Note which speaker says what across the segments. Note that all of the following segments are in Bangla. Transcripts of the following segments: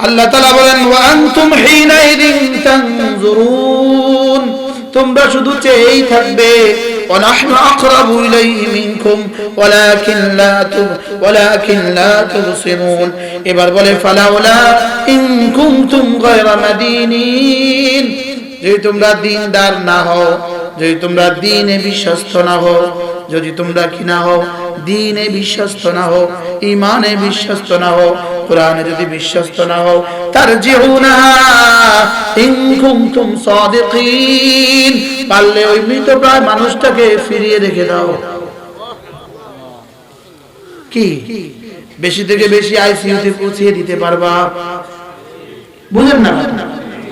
Speaker 1: আল্লাহ তাআলা বলেন ওয়া আনতুম হিনাইদিন তানজুরুন, তোমরা শুধু চেয়েই থাকবে। ওয়া নাহনু আকরাবু ইলাইহি মিনকুম ওয়ালাকিন লা তুবসিরুন। এবার বলে ফালাউলা ইন কুনতুম গায়রা মাদিনিন, যদি তোমরা দ্বীনদার না হও, যদি তোমরা দ্বীনে বিশ্বস্ত না হও, যদি তোমরা কি না হও, দ্বীনে বিশ্বস্ত না হও, ঈমানে বিশ্বস্ত না হও, কোরআনে যদি বিশ্বস্ত না হও, তারজিউনাহা ইন কুনতুম সাদিকিন, পারলে ওই মৃতপ্রায় মানুষটাকে ফিরিয়ে রেখে দাও। কি বেশি থেকে বেশি আইসিইউতে পৌঁছে দিতে পারবা? বুঝেন না?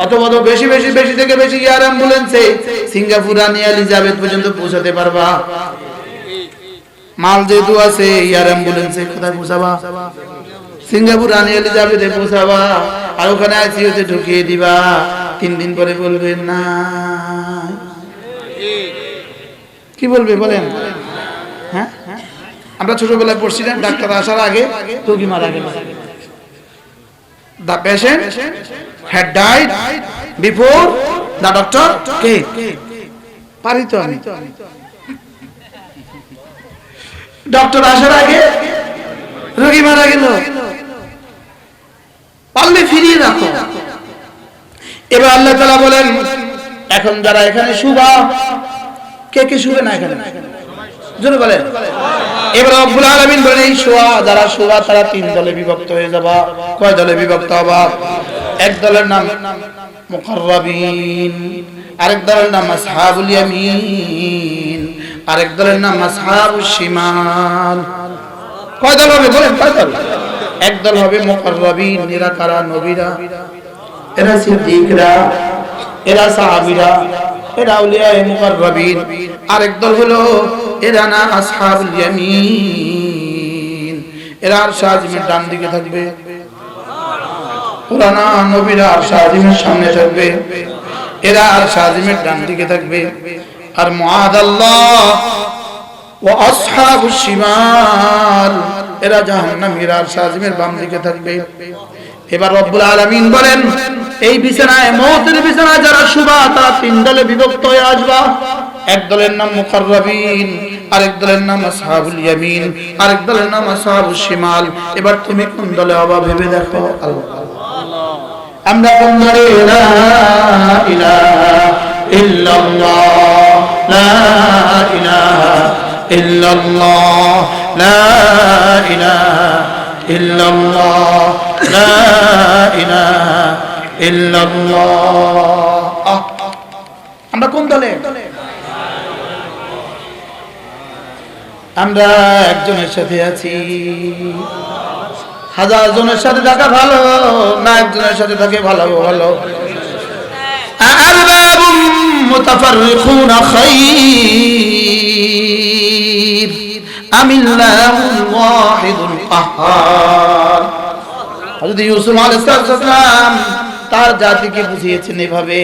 Speaker 1: অথবা বেশি থেকে বেশি এয়ার অ্যাম্বুলেন্সে সিঙ্গাপুর রানী এলিজাবেথ পর্যন্ত পৌঁছাতে পারবা? মাল যেহেতু আছে এয়ার অ্যাম্বুলেন্সে কোথায় পৌঁছাবা? সিঙ্গাপুর রানী এলিজাবেথে পৌঁছাবা, আর ওখানে আইসিইউতে ঢুকিয়ে দিবা। 3 দিন পরে বলবে না, কি বলবে বলেন? হ্যাঁ, আমরা ছোটবেলায় পড়ছিলাম ডাক্তার আসার আগে রোগী মারা গেল। The patient had died before the doctor came. পারি তো আমি, ডক্টর আসার আগে রোগী মারা গেল, পারলে ফিরিয়ে রাখো। এবার আল্লাহ তাআলা বলেন এখন যারা এখানে শুবা, কে শুবে না এখানে জোরে বলেন। এবার রব্বুল আলামিন বলেন এই যারা শুবা তারা 3 দলে বিভক্ত হয়ে যাবা। কয় দলে বিভক্ত হবা? এক দলের নাম মুকাররাবিন, আরেক দলের নাম আসহাবুল ইয়ামিন, আরেক দলের নাম আসহাবুশ শিমাল। কয় দল হবে বলেন? কয় দল? এক দল হবে মুকাররাবিন, এরা কারা? নবীরা, এরা সিদ্দিকরা, এরা সাহাবীরা, এরা আউলিয়ায়ে মুকাররাবিন। আরেক দল হলো এরা না আসহাবুল ইয়ামিন, এরা আরশ আজিমের ডান দিকে থাকবে। পুরানা নবীরা আরশ আজিমের সামনে থাকবে, এরা আরশ আজিমের ডান দিকে থাকবে। আর মুআদাল্লাহ ওয়া আসহাবুশ শিমাল, এরা জাহান্নামীরা আরশ আজিমের বাম দিকে থাকবে। এবার রব্বুল আলামিন বলেন এই বিছানায়, মওতের বিছানায় যারা শুবা তারা 3 দলে বিভক্ত হয়ে আসবা। এক দলের নাম মুকাররাবিন, আরেক দলের নাম আসহাবুল ইয়ামিন, আরেক দলের নাম আসহাবুশ শিমাল। এবার তুমি কোন দলে হবা ভেবে দেখো। আমরা কোন দলে? লা ইলাহা ইল্লাল্লাহ, লা ইলাহা ইল্লাল্লাহ, লা ইলাহা ইল্লাল্লাহ, লা ইলাহা ইল্লাল্লাহ। আমরা কোন দলে? আমরা একজনের সাথে আছি। 1000 জনের সাথে থাকা ভালো না একজনের সাথে থাকে ভালো? ভালো। আরবাবুম মুতাফাররিকুনা খায়র আমিল্লাহুল ওয়াহিদুল কাহ্হার। হযরত ইউসুফ আলাইহিস সালাম তার জাতিকে বুঝিয়েছেন এভাবে,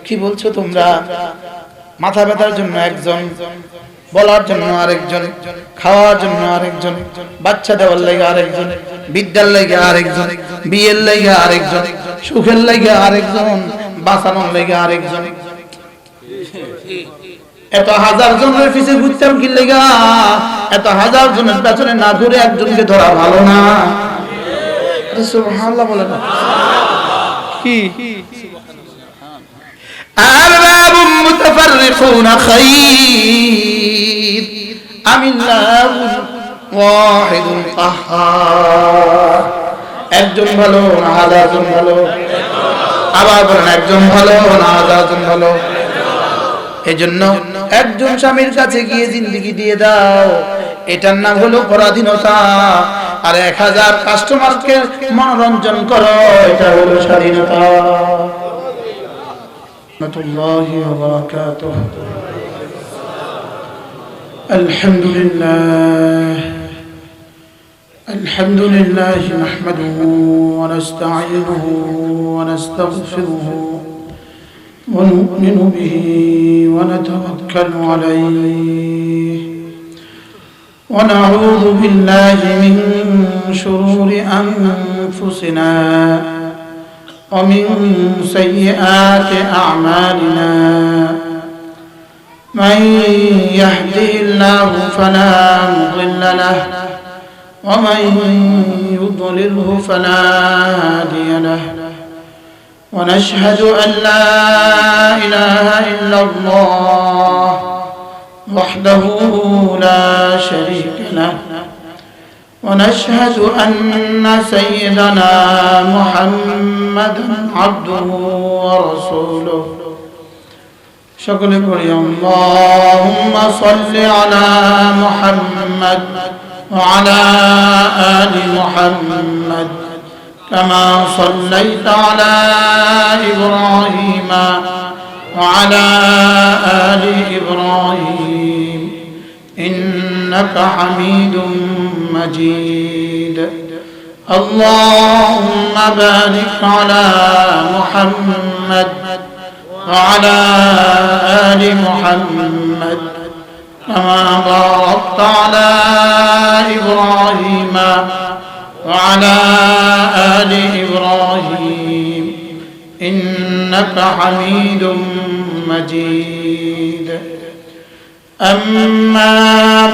Speaker 1: কি বলছো তোমরা? মাথা ব্যথার জন্য একজন, বলার জন্য আরেকজন, খাওয়ার জন্য আরেকজন, বাচ্চা দেওয়ার লাগে আরেকজন, বিদ্যার লাগে আরেকজন, বিয়ের লাগে আরেকজন, সুখের লাগে আরেকজন, বাঁচানোর লাগে আরেকজন। এত 1000 জনের পিছে ঘুরতাম কি লাগা? এত 1000 জনের পেছনে না ঘুরে একজনকে ধরা ভালো না? সুবহানাল্লাহ বলে না কি? আরবাবুম মুতাফাররিকুনা খায়র আমিল্লাহুল ওয়াহিদুল কাহ্হার। একজন ভালো না 1000 জন ভালো? আবার বলেন একজন ভালো না 1000 জন ভালো? এজন্য একজন স্বামীর কাছে গিয়ে জিন্দেগি দিয়ে দাও, এটার নাম হলো পরাধীনতা। আর 1000 কাস্টমারকে মনোরঞ্জন করো, এটা হলো স্বাধীনতা। রাহমাতুল্লাহি ওয়া বারাকাতুহু। আলহামদুলিল্লাহ নাহমাদুহু ওয়া নাস্তাঈনুহু ওয়া নাস্তাগফিরুহু ওয়া নু'মিনু বিহি ওয়া নাতাওয়াক্কালু আলাইহি ওয়া নাউযু বিল্লাহি মিন শুরুরি আনফুসিনা ومن سيئات أعمالنا من يهده الله فلا مضل له ومن يضلله فلا هادي له ونشهد أن لا إله إلا الله وحده لا شريك له ونشهد أن سيدنا محمدا عبده ورسوله شكرا اللهم صل على محمد وعلى آل محمد كما صليت على إبراهيم وعلى آل إبراهيم إنك حميد مجيد اللهم بارك على محمد وعلى آل محمد كما باركت على إبراهيم وعلى آل إبراهيم إنك حميد مجيد أما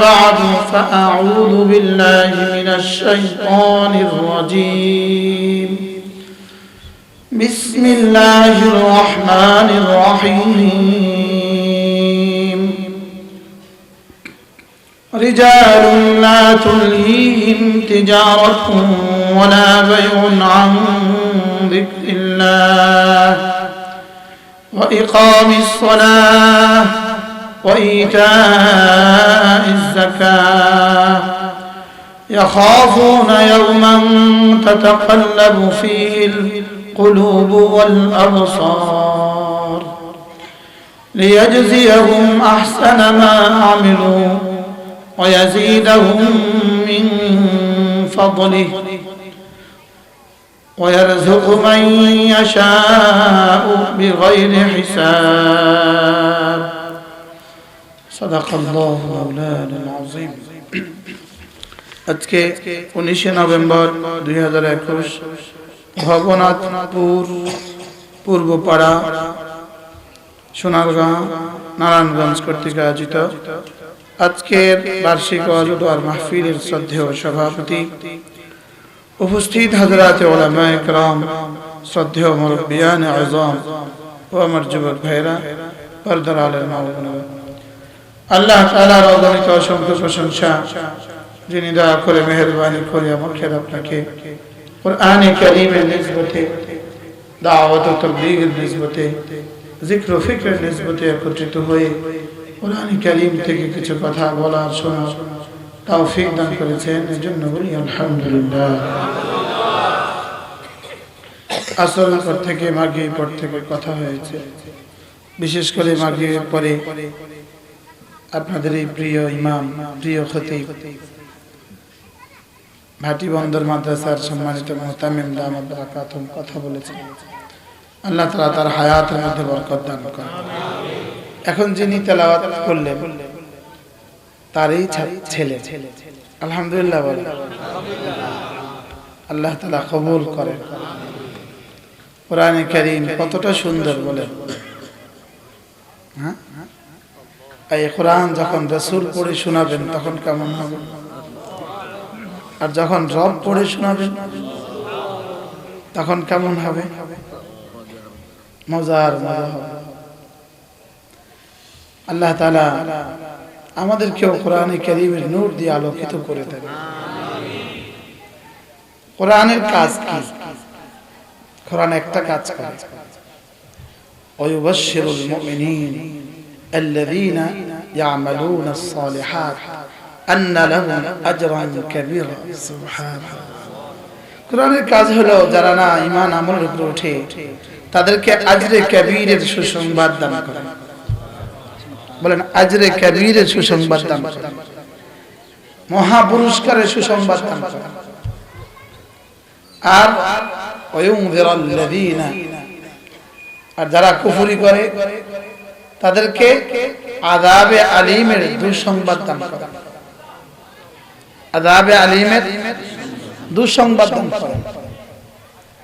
Speaker 1: بعد فأعوذ بالله من الشيطان الرجيم بسم الله الرحمن الرحيم رجال لا تلهيهم تجارة ولا بيع عن ذكر الله وإقام الصلاة وإيتاء الزكاة يخافون يوما تتقلب فيه القلوب والأبصار ليجزيهم أحسن ما عملوا ويزيدهم من فضله ويرزق من يشاء بغير حساب صدق الله مولانا العظيم আজকে 19 নভেম্বর 2021 ভবনাথপুর পূর্বপাড়া সোনারগাঁ নারায়ণগঞ্জ কর্তৃক আয়োজিত আজকের বার্ষিক ওয়াজ ও দোয়ার মাহফিলের শ্রদ্ধেয় সভাপতি উপস্থিত হযরত উলামায়ে কেরাম শ্রদ্ধেয় মুরব্বিয়ান আযম ও আমার যুবক ভাইরা পর্দার আলের মা ও বোনেরা আল্লাহ তাআলার অগণিত অসংখ্য প্রশংসা যিনি দয়া করে মেহেরবানি করে আমাকে আপনাকে কোরআনে কারীমের নিসবতে দাওয়াত ও তাবলীগের নিসবতে জিক্র ও ফিকরের নিসবতে একত্রিত হয়ে কোরআনে কারীম থেকে কিছু কথা বলার শোনার তৌফিক দান করেছেন এজন্য বলি আলহামদুলিল্লাহ। আসল পর থেকে মাগরিব পর থেকে কথা হয়েছে, বিশেষ করে মাগরিবের পরে আপনাদের এই প্রিয় ইমাম প্রিয় খতিব ভাটি বন্দর মাদ্রাসার সম্মানিত মুহতামিম দামাত বারাকাতুম কথা বলেছেন। আল্লাহ তাআলা তার হায়াতের মধ্যে বরকত দান করেন। এখন যিনি তেলাওয়াত করলেন তারই ছেলে, আলহামদুলিল্লাহ বলেন। আল্লাহ তাআলা কবুল করেন। কোরআনে কারীম কতটা সুন্দর বলেন। হ্যাঁ, এই কোরআন যখন রাসূল পড়ে শোনাবেন তখন কেমন হবে, আর যখন রব পড়ে শোনাবেন তখন কেমন হবে, মজার মজা হবে। আল্লাহ তাআলা আমাদেরকেও কোরআনে কারীমের নূর দিয়ে আলোকিত করে দেন। কোরআনের কাজ কি? কোরআন একটা কাজ করে, ওয়ায়ুবাশশিরুল মুমিনিন আল্লাযীনা ইয়ামালুনাস সালিহাত আন্না লাহুম আজরান কাবীরা। সুবহানাল্লাহ। কোরআনের কাজ হলো যারা না ঈমান আমলের উপরে ওঠে তাদেরকে আজরে কাবীরের সুসংবাদ দান করে। বলেন আজরে কাবীরের সুসংবাদ দান করে, মহা পুরস্কারের সুসংবাদ দান করে। আর ওয়ায়ুনযিরাল্লাযীনা, আর যারা কুফরি করে তাদেরকে আযাবে আলীমের দুঃসংবাদ দান করে। আযাবে আলীমের দুঃসংবাদ দান করে।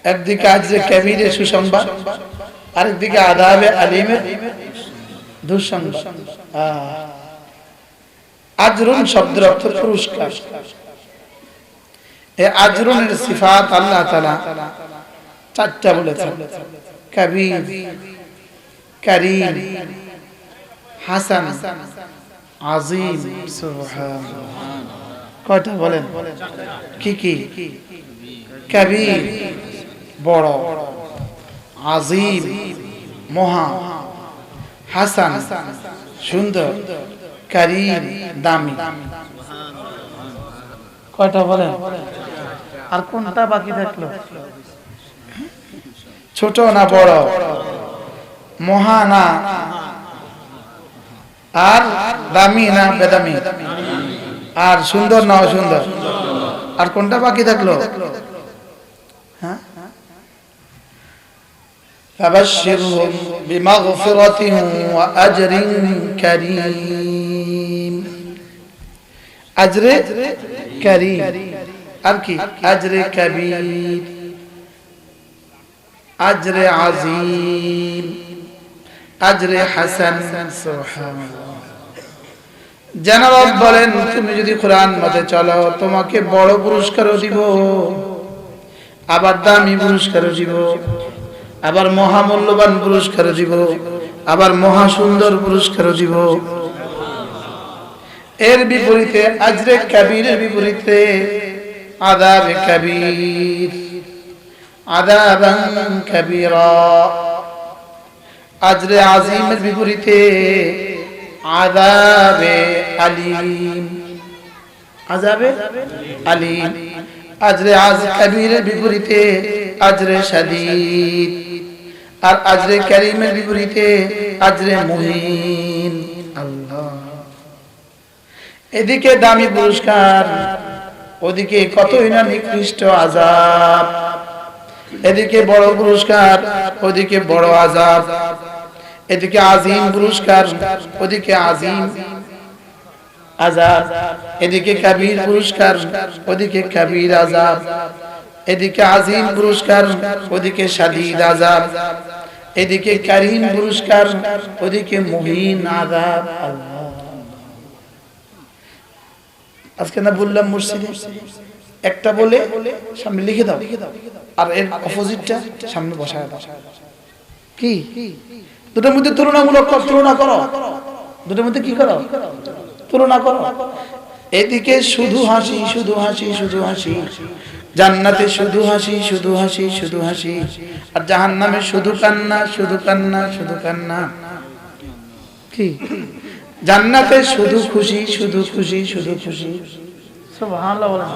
Speaker 1: একদিকে আজরে কাবীরের সুসংবাদ, আরেকদিকে আযাবে আলীমের দুঃসংবাদ। আজরুন শব্দের অর্থ পুরস্কার। এই আজরুনের সিফাত আল্লাহ তাআলা চারটা বলেছেন: কাবীর, কারীম, হাসান, আজিম। সুবহানাল্লাহ। কয়টা বলেন? কি কি? কাবীর বড়, আজিম মহা, হাসান সুন্দর, কারীম দামি। কয়টা বলেন? আর কোনটা বাকি থাকলো? ছোট না বড়? মহা না আর দামি না বেদামি? আর সুন্দর না অসুন্দর? আর কোনটা বাকি থাকলো? হ্যাঁ, ফাবাশশিরহুম বিমাগফিরাতিন ওয়া আজরিন কারীম। আজরে কারীম আর কি? আজরে কবীর, আজরে আজিম, আজরে হাসান। সুবহানাল্লাহ। জানাব বলেন, তুমি যদি কোরআন মতে চলো তোমাকে বড় পুরস্কারও দিব, আবার দামি পুরস্কারও দিব, আবার মহামূল্যবান পুরস্কারও দিব, আবার মহা সুন্দর পুরস্কারও দিব। এর বিপরীতে আজরে কবীরের বিপরীতে আযাবে কবীর, আযাবান কবীরা। আজরে আজিমের বিপরীতে আযাবে আলীম, আযাবে আলীম। আজরে কবীরের বিপরীতে আজরে শাদীদ, আর আজরে কারীমের বিপরীতে আজরে মুহিন। আল্লাহ। এদিকে দামি পুরস্কার, ওদিকে কতই না নিকৃষ্ট আযাব। এদিকে বড় পুরস্কার, ওদিকে বড় আযাব। এদিকে আজিম পুরস্কার, ওদিকে আজিম আযাব। এদিকে কবীর পুরস্কার, ওদিকে কবীর আযাব। এদিকে আজিম পুরস্কার, ওদিকে শাদীদ আযাব। এদিকে কারীম পুরস্কার, ওদিকে মুহিন আযাব। আল্লাহ। আজকে না বললাম মসজিদে একটা বলে সামনে লিখে দাও, আর এর অপোজিটটা সামনে বসায় দাও। কি দুটোর মধ্যে তুলনামূলক তুলনা করো, দুটোর মধ্যে কি করো? তুলনা করো। এদিকে শুধু হাসি, শুধু হাসি, শুধু হাসি, জান্নাতে শুধু হাসি, শুধু হাসি, শুধু হাসি, আর জাহান্নামে শুধু কান্না, শুধু কান্না, শুধু কান্না। কি জান্নাতে শুধু খুশি, শুধু খুশি, শুধু খুশি। সুবহানাল্লাহ বলেন।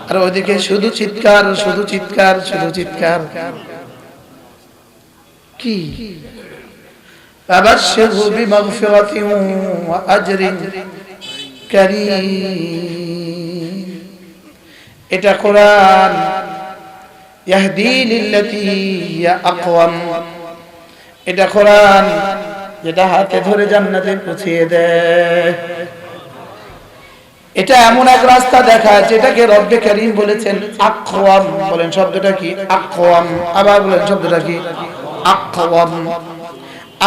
Speaker 1: আর ওদিকে শুধু চিৎকার, শুধু চিৎকার, শুধু চিৎকার। কি ফাবাশশিরহু বিমাগফিরাতিন ওয়া আজরিন কারীম। এটা কোরআন। ইয়াহদি লিল্লাতী হিয়া আকওয়াম। এটা কোরআন যেটা হাতে ধরে জান্নাতে পৌঁছিয়ে দেয়। এটা এমন এক রাস্তা দেখায় যেটাকে রব্বে কারীম বলেছেন আকওয়াম। বলেন শব্দটা কি? আকওয়াম। আবার বলেন শব্দটা কি? আকওয়াম।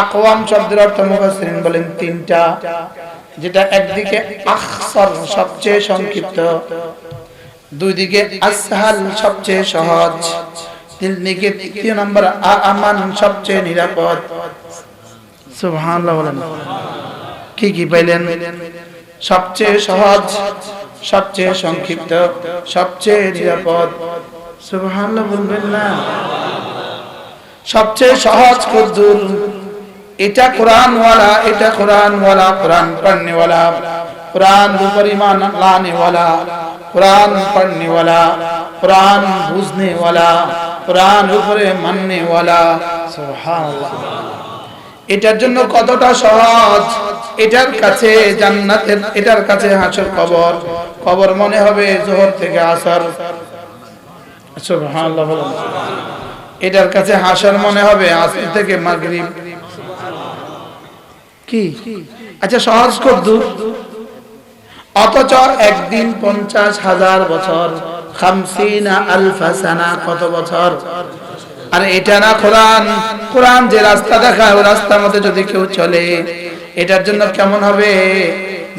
Speaker 1: আকওয়াম শব্দের অর্থ মুফাসসিরিন বলেন তিনটা, যেটা একদিকে আখসার সবচেয়ে সংক্ষিপ্ত, দুই দিকে আসহাল সবচেয়ে সহজ, তিন দিকে তৃতীয় নম্বর আমান সবচেয়ে নিরাপদ। সুবহানাল্লাহ বলেন। কি কি পাইলেন? সবচেয়ে সহজ, সবচেয়ে সংক্ষিপ্ত, সবচেয়ে নিরাপদ। সুবহানাল্লাহ বলবেন না? সবচেয়ে সহজ কদ্দুর? এটা কোরআন ওয়ালা, এটা কোরআন ওয়ালা, কোরআন পড়নে ওয়ালা, কোরআন উপর ঈমান লানে ওয়ালা, কোরআন পড়নে ওয়ালা, কোরআন বুঝনে ওয়ালা, কোরআন উপরে মাননে ওয়ালা। সুবহানাল্লাহ। এটার জন্য কতটা সহজ! এটার কাছে জান্নাতের, এটার কাছে হাসর কবর, কবর মনে হবে যোহর থেকে আসর। সুবহানাল্লাহ বলেন। এটার কাছে হাসর মনে হবে আসর থেকে মাগরিব। কি আচ্ছা সহজ কদ্দুর? অথচ একদিন 50,000 বছর 50,000 সানা, কত বছর? আর এটা না কোরআন, কোরআন যে রাস্তা দেখায় ওই রাস্তার মধ্যে যদি কেউ চলে, এটার জন্য কেমন হবে?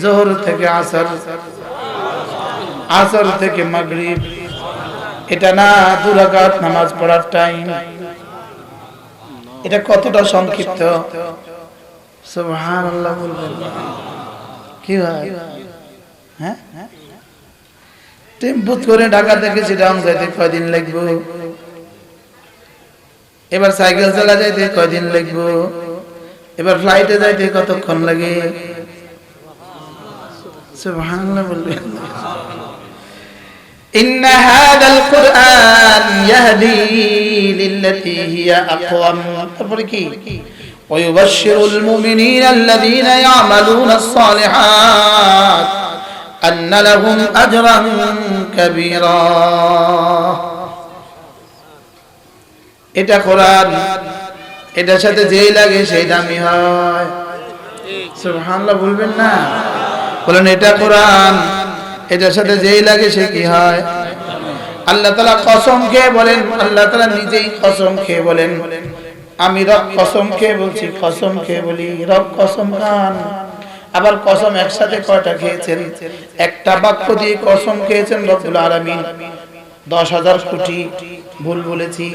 Speaker 1: যোহর থেকে আসর, আসর থেকে মাগরিব, এটা না 2 রাকাত নামাজ পড়ার টাইম। এটা কতটা সংক্ষিপ্ত, সুবহানাল্লাহ বলবেন। কি হয়? হ্যাঁ, টেম্পো করে ঢাকা থেকে চিটাগাং যাইতে কয়দিন লাগবে? এবার সাইকেল চালা যাইতে কয়দিন লাগবে? এবার ফ্লাইটে যাইতে কতক্ষণ লাগে? সুবহানাল্লাহ বলবেন। ইন্না হাদাল কুরআন ইয়াহদি লিল্লাতী হিয়া আকওয়াম। তারপরে কি? ওয়া ইউবাশশিরুল মুমিনিনা আল্লাযীনা ইয়ামালুনাস সালিহাত আন্না লাহুম আজরান কাবীরা। এটা কোরআন, এটার সাথে যেই লাগে সেই দামি হয়। সুবহানাল্লাহ বলবেন না? বলেন এটা কোরআন, এটার সাথে যেই লাগে সে কি হয়? আল্লাহ তাআলা কসম খেয়ে বলেন, আল্লাহ তাআলা নিজেই কসম খেয়ে বলেন, আমি রব কসম খেয়ে বলছি, কসম খেয়ে বলি, রব কসম খান। আবার কসম একসাথে কয়টা খেয়েছেন? একটা বাক্য দিয়ে কসম খেয়েছেন রব্বুল আলামিন। 10,000 কোটি ভুল বলেছি,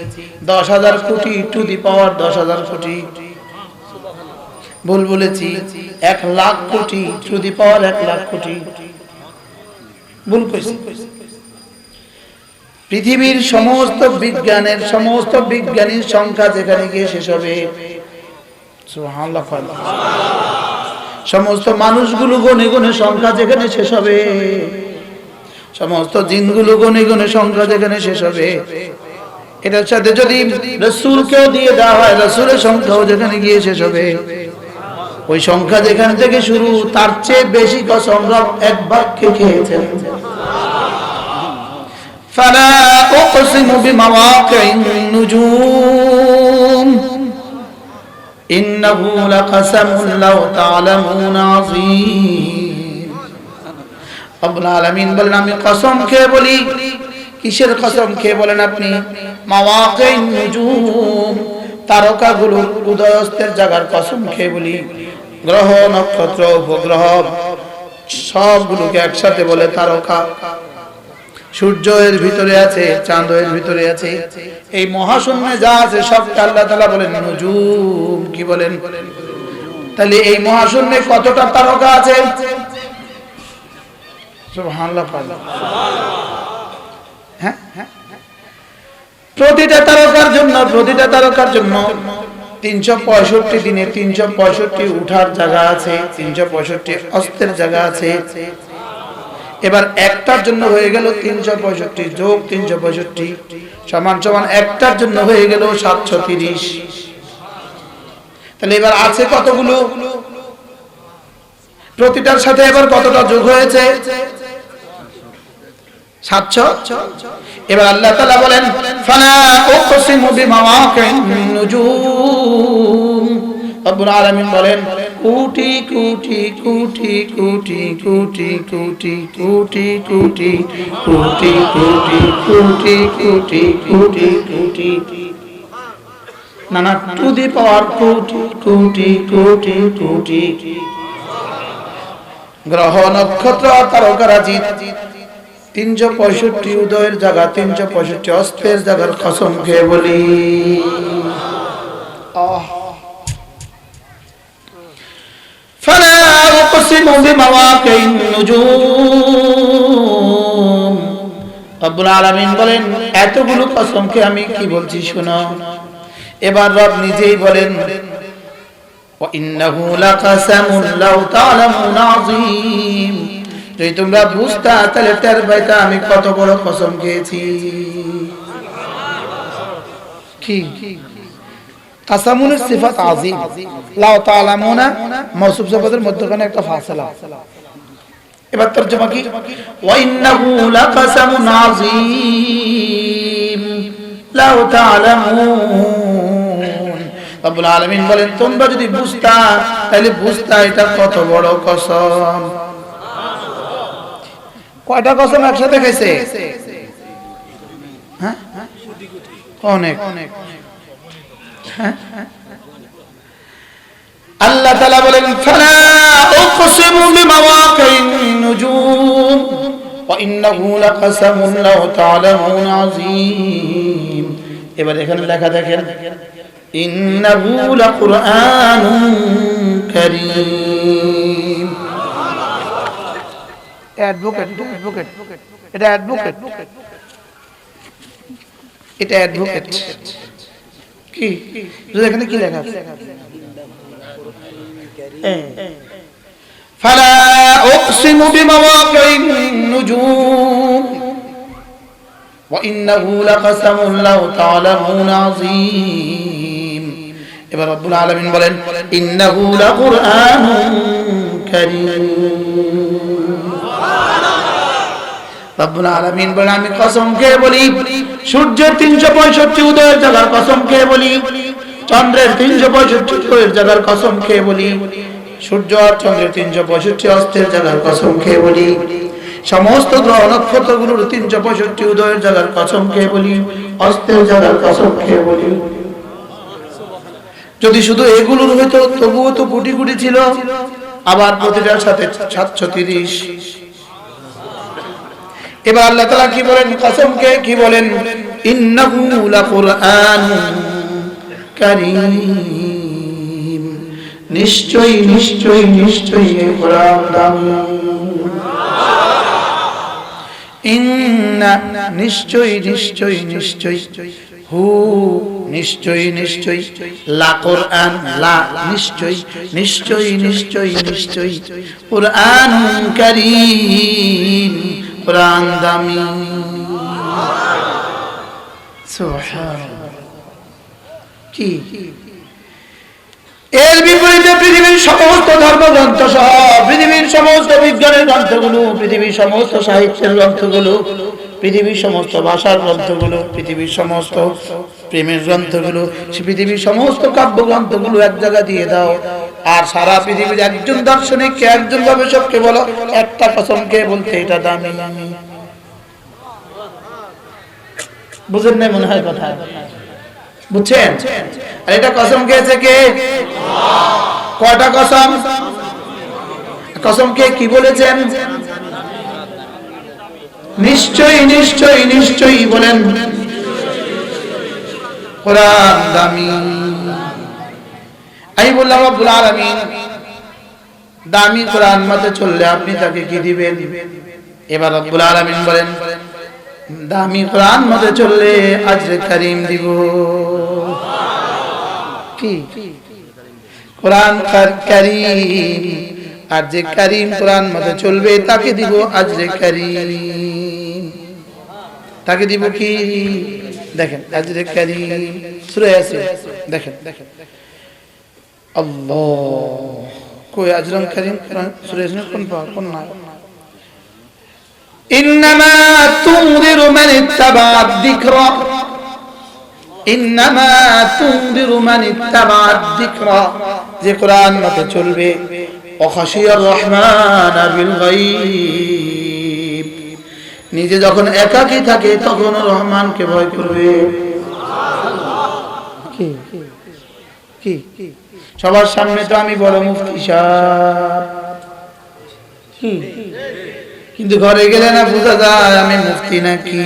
Speaker 1: 10,000 কোটি টু দি পাওয়ার 10,000 কোটি ভুল বলেছি, 1,00,000 কোটি টু দি পাওয়ার 1,00,000 কোটি ভুল কইছি। পৃথিবীর সমস্ত বিজ্ঞানের সমস্ত বিজ্ঞানীর সংখ্যা যেখানে গিয়ে শেষ হবে, সুবহানাল্লাহ, সমস্ত মানুষগুলো গনে গনে সংখ্যা যেখানে শেষ হবে, সমস্ত জিনগুলো গনে গনে সংখ্যা যেখানে শেষ হবে, এটার সাথে যদি রাসূলকেও দিয়ে দেওয়া হয়, রাসূলের সংখ্যাও যেখানে গিয়ে শেষ হবে, ওই সংখ্যা যেখান থেকে শুরু তার চেয়ে বেশি কসম রব এক বাক্যে খেয়েছেন। ফালা উকসিমু বিমাওয়াকিন নুজুম ইন্নাহু লাকাসামুন লাউ তা'লামুন আযীম। রব্বুল আলামিন বলেন, আমি কসম খেয়ে বলি। কিসের কসম খেয়ে বলেন আপনি? মাওয়াকিন নুজুম, তারকাগুলোর উদয়াস্তের জায়গার কসম খেয়ে বলি। গ্রহ নক্ষত্র উপগ্রহ সবগুলোকে একসাথে বলে তারকা। সূর্য এর ভিতরে আছে, চাঁদ এর ভিতরে আছে, এই মহাশূন্যে যা আছে সবকে আল্লাহ তাআলা বলেন নুজুম। কি বলেন? তাহলে এই মহাশূন্যে কতটা তারকা আছে? সুবহানাল্লাহ। হ্যাঁ, প্রতিটা তারকার জন্য 365 দিনে 365 উঠার জায়গা আছে, 365 অস্তের জায়গা আছে। এবার একটার জন্য হয়ে গেল 365 যোগ 365 সমান সমান একটার জন্য হয়ে গেল 730। তাহলে এবার আছে কতগুলো? প্রতিটার সাথে এবার কতটা যোগ হয়েছে? 700। এবার আল্লাহ তাআলা বলেন, ফালা উকসিমু বিমাওয়াকিন নুজুম। রব্বুল আলামিন বলেন, কোটি কোটি কোটি কোটি কোটি কোটি কোটি কোটি কোটি কোটি কোটি কোটি কোটি কোটি, না না, টু দি পাওয়ার কোটি কোটি কোটি কোটি। গ্রহ নক্ষত্র তারকারাজি 365 উদয়ের জায়গা, 365 অস্তের জায়গার কসম খেয়ে বলি। ফালা উকসিমু বিমাওয়াকিন নুজুম। রব্বুল আলামিন বলেন, এতগুলো কসমকে আমি কি বলছি শোনো। এবার রব নিজেই বলেন, ওয়া ইন্নাহু লাকাসামুন লাউ তা'লামুন আযীম। যদি তোমরা বুঝতা তাহলে টের পাইতা আমি কত বড় কসম খেয়েছি। কি কাসামুনের সিফাত আযীম, লাউ তা'লামুনা মাওসুফ সিফাতের মধ্যখানে একটা ফাসলা। এবার তরজমা কি? ওয়া ইন্নাহু লাকাসামুন আযীম লাউ তা'লামুন। রব্বুল আলামিন বলেন, তোমরা যদি বুঝতা তাহলে বুঝতা এটা কত বড় কসম। কয়টা কসম একসাথে খাইছে? হ্যাঁ অনেক হ্যাঁ আল্লাহ তাআলা বলেন ফালা উকসিমু বিমাওয়াকিন নুজুম ওয়া ইন্নাহু লাকাসামুন লাউ তা'লামুন আযীম। এবার এখানে লেখা দেখেন ইন্নাহু লাকুরআনুন কারীম। অ্যাডভোকেট এটা অ্যাডভোকেট কি এখানে কি লেখা আছে ফালা উকসিমু বিমাওয়াকিন নুজুম ওয়া ইন্নাহু লাকাসামুন লাউ তা'লামুন আযীম। এবার রব্বুল আলামিন বলেন ইন্নাহু লাকুরআনুন কারীম। রব্বুল আলামিন বলেন আমি কসম খেয়ে বলি সূর্যের 365 উদয়ের জায়গার কসম খেয়ে বলি, চন্দ্রের 365 উদয়ের জায়গার কসম খেয়ে বলি, সূর্য আর চন্দ্রের 365 অস্তের জায়গার কসম খেয়ে বলি, সমস্ত গ্রহ নক্ষত্রগুলোর 365 উদয়ের জায়গার কসম খেয়ে বলি, অস্তের জায়গার কসম খেয়ে বলি। যদি শুধু এগুলোর হইতো তবুও তো কোটি কোটি ছিল, আবার প্রতিটার সাথে 730। এবার আল্লাহ তাআলা কি বলেন কসমকে কি বলেন ইন্নাহু লাকুরআনুন কারীম। নিশ্চয়ই নিশ্চয়ই নিশ্চয়ই এই কোরআন দামি। ইন্না নিশ্চয়ই নিশ্চয়ই নিশ্চয়ই হু নিশ্চয়ই নিশ্চয়ই লা কোরআন লা নিশ্চয়ই নিশ্চয়ই নিশ্চয়ই নিশ্চয়ই কোরআনুন কারীম কোরআন দামি। সুবহানাল্লাহ। কি এর বিপরীতে পৃথিবীর সমস্ত ধর্মগ্রন্থ সহ পৃথিবীর সমস্ত বিজ্ঞানের গ্রন্থগুলো, পৃথিবীর সমস্ত সাহিত্যের গ্রন্থগুলো, পৃথিবীর সমস্ত ভাষার গ্রন্থগুলো, পৃথিবীর সমস্ত প্রেমের গ্রন্থগুলো, পৃথিবীর সমস্ত কাব্য গ্রন্থগুলো এক জায়গা দিয়ে দাও, আর সারা পৃথিবীর একজন দার্শনিককে একজন গবেষককে বলো একটা কসমকে বলতে এটা দামি। বুঝেন না মনে হয় কথা? বুঝছেন? আর এটা কসম খেয়েছে কে? কয়টা কসম? কসম কে কি বলেছেন? নিশ্চয়ই নিশ্চয়ই নিশ্চয়ই বলেন কোরআন দামি। আমি বললাম রব্বুল আলামিন দামি কোরআন মতে চললে আপনি তাকে কি দিবেন? এবার রব্বুল আলামিন বলেন দামি কোরআন মতে চললে আজরে কারীম দিব। কি কোরআন কারীম, আর যে কারীম কোরআন মতে চলবে তাকে দিব আজরে কারীম। তাকে দিব কি? দেখেন আজরে কারীম সূরা ইয়াসিন দেখেন আল্লাহ কই আজরুল কারীম সূরা ইয়াসিন কোন না ইন্নামা তুনদিরু মান ইত্তাবা'আদ যিকরা ইন্নামা তুনদিরু মান ইত্তাবা'আদ যিকরা যে কোরআন মতে চলবে ওয়া খাশিয়ার রহমান বিল গায়ব নিজে যখন একাকী থাকে তখন রহমানকে ভয় করবে। কি কি সবার সামনে তো আমি বড় মুফতি সাহেব, কি কিন্তু ঘরে গেলে না বোঝা যায় আমি মুফতি নাকি।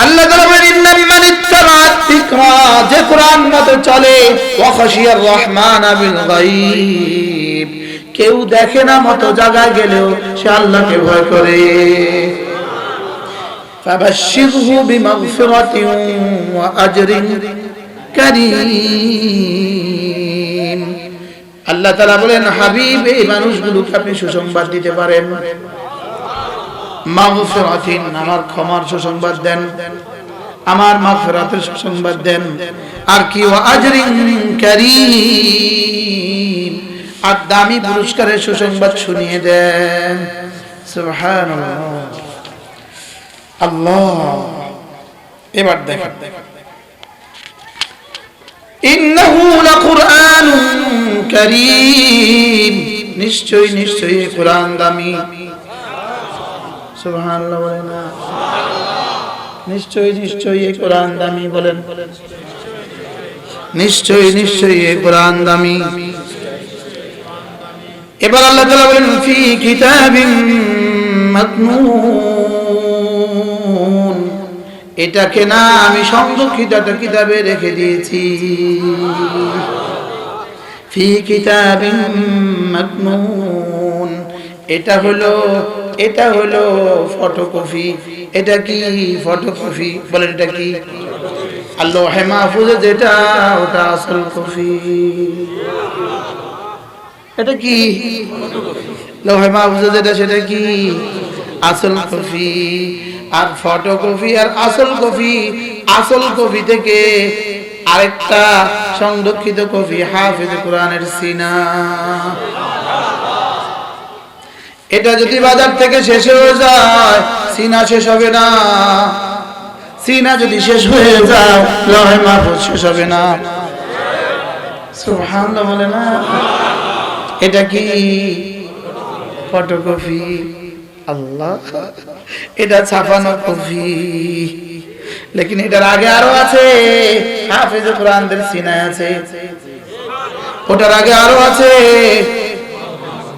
Speaker 1: আল্লাহ তাআলা বলেন ইন্নাল মান ইত্তাবা'আত যিকরা যে কোরআন মতে চলে ওয়া খাশিয়ার রহমান বিল গায়ব কেউ দেখে না মতো জায়গায় গেলেও সে আল্লাহকে ভয় করে। ফাবাশশিরহু বিমাগফিরাতিন ওয়া আজরিন কারীম। আল্লাহ তাআলা বলেন হাবিব এই মানুষগুলোকে আপনি সুসংবাদ দিতে পারেন, মাগফিরাতিন আমার ক্ষমার সুসংবাদ দেন, আমার মাগফিরাতের সুসংবাদ দেন, আর কি ওয়া আজরিন কারীম আর দামি পুরস্কারের সুসংবাদ শুনিয়ে দেন। সুবহানাল্লাহ আল্লাহ। এবার দেখেন ইন্নাহু লাকুরআনুন কারীম নিশ্চয়ই নিশ্চয়ই কোরআন দামি। সুবহানাল্লাহ বলেন না। নিশ্চয়ই নিশ্চয়ই এই কোরআন দামি, বলেন নিশ্চয়ই নিশ্চয়ই এই কোরআন দামি। এবার আল্লাহ তাআলা বলেন ফি কিতাবিন মাকনুন, এটাকে না আমি সংরক্ষিত একটা কিতাবে রেখে দিয়েছি। ফি কিতাবিন মাকনুন, এটা হলো ফটোকপি। এটা কি ফটোকপি? বলেন এটা কি? আর লৌহে মাহফুজে যেটা, ওটা আসল কপি। এটা কি? লৌহে মাহফুজে যেটা, সেটা কি? আসল কপি। আর ফটোকপি আর আসল কপি, আসল কপি থেকে আরেকটা সংরক্ষিত কপি হাফিজ কোরআনের সিনা। এটা যদি বাজার থেকে শেষ হয়ে যায়, সিনা শেষ হবে না। সিনা যদি শেষ হয়ে যায়, লৌহে মাহফুজ শেষ হবে না। সুবহানাল্লাহ বলে না? এটা কি? ফটোকপি। আল্লাহ, এটা ছাপানো কপি। লেকিন এটার আগে আরো আছে, হাফিজ কোরআনদের সিনায় আছে। ওটার আগে আরো আছে,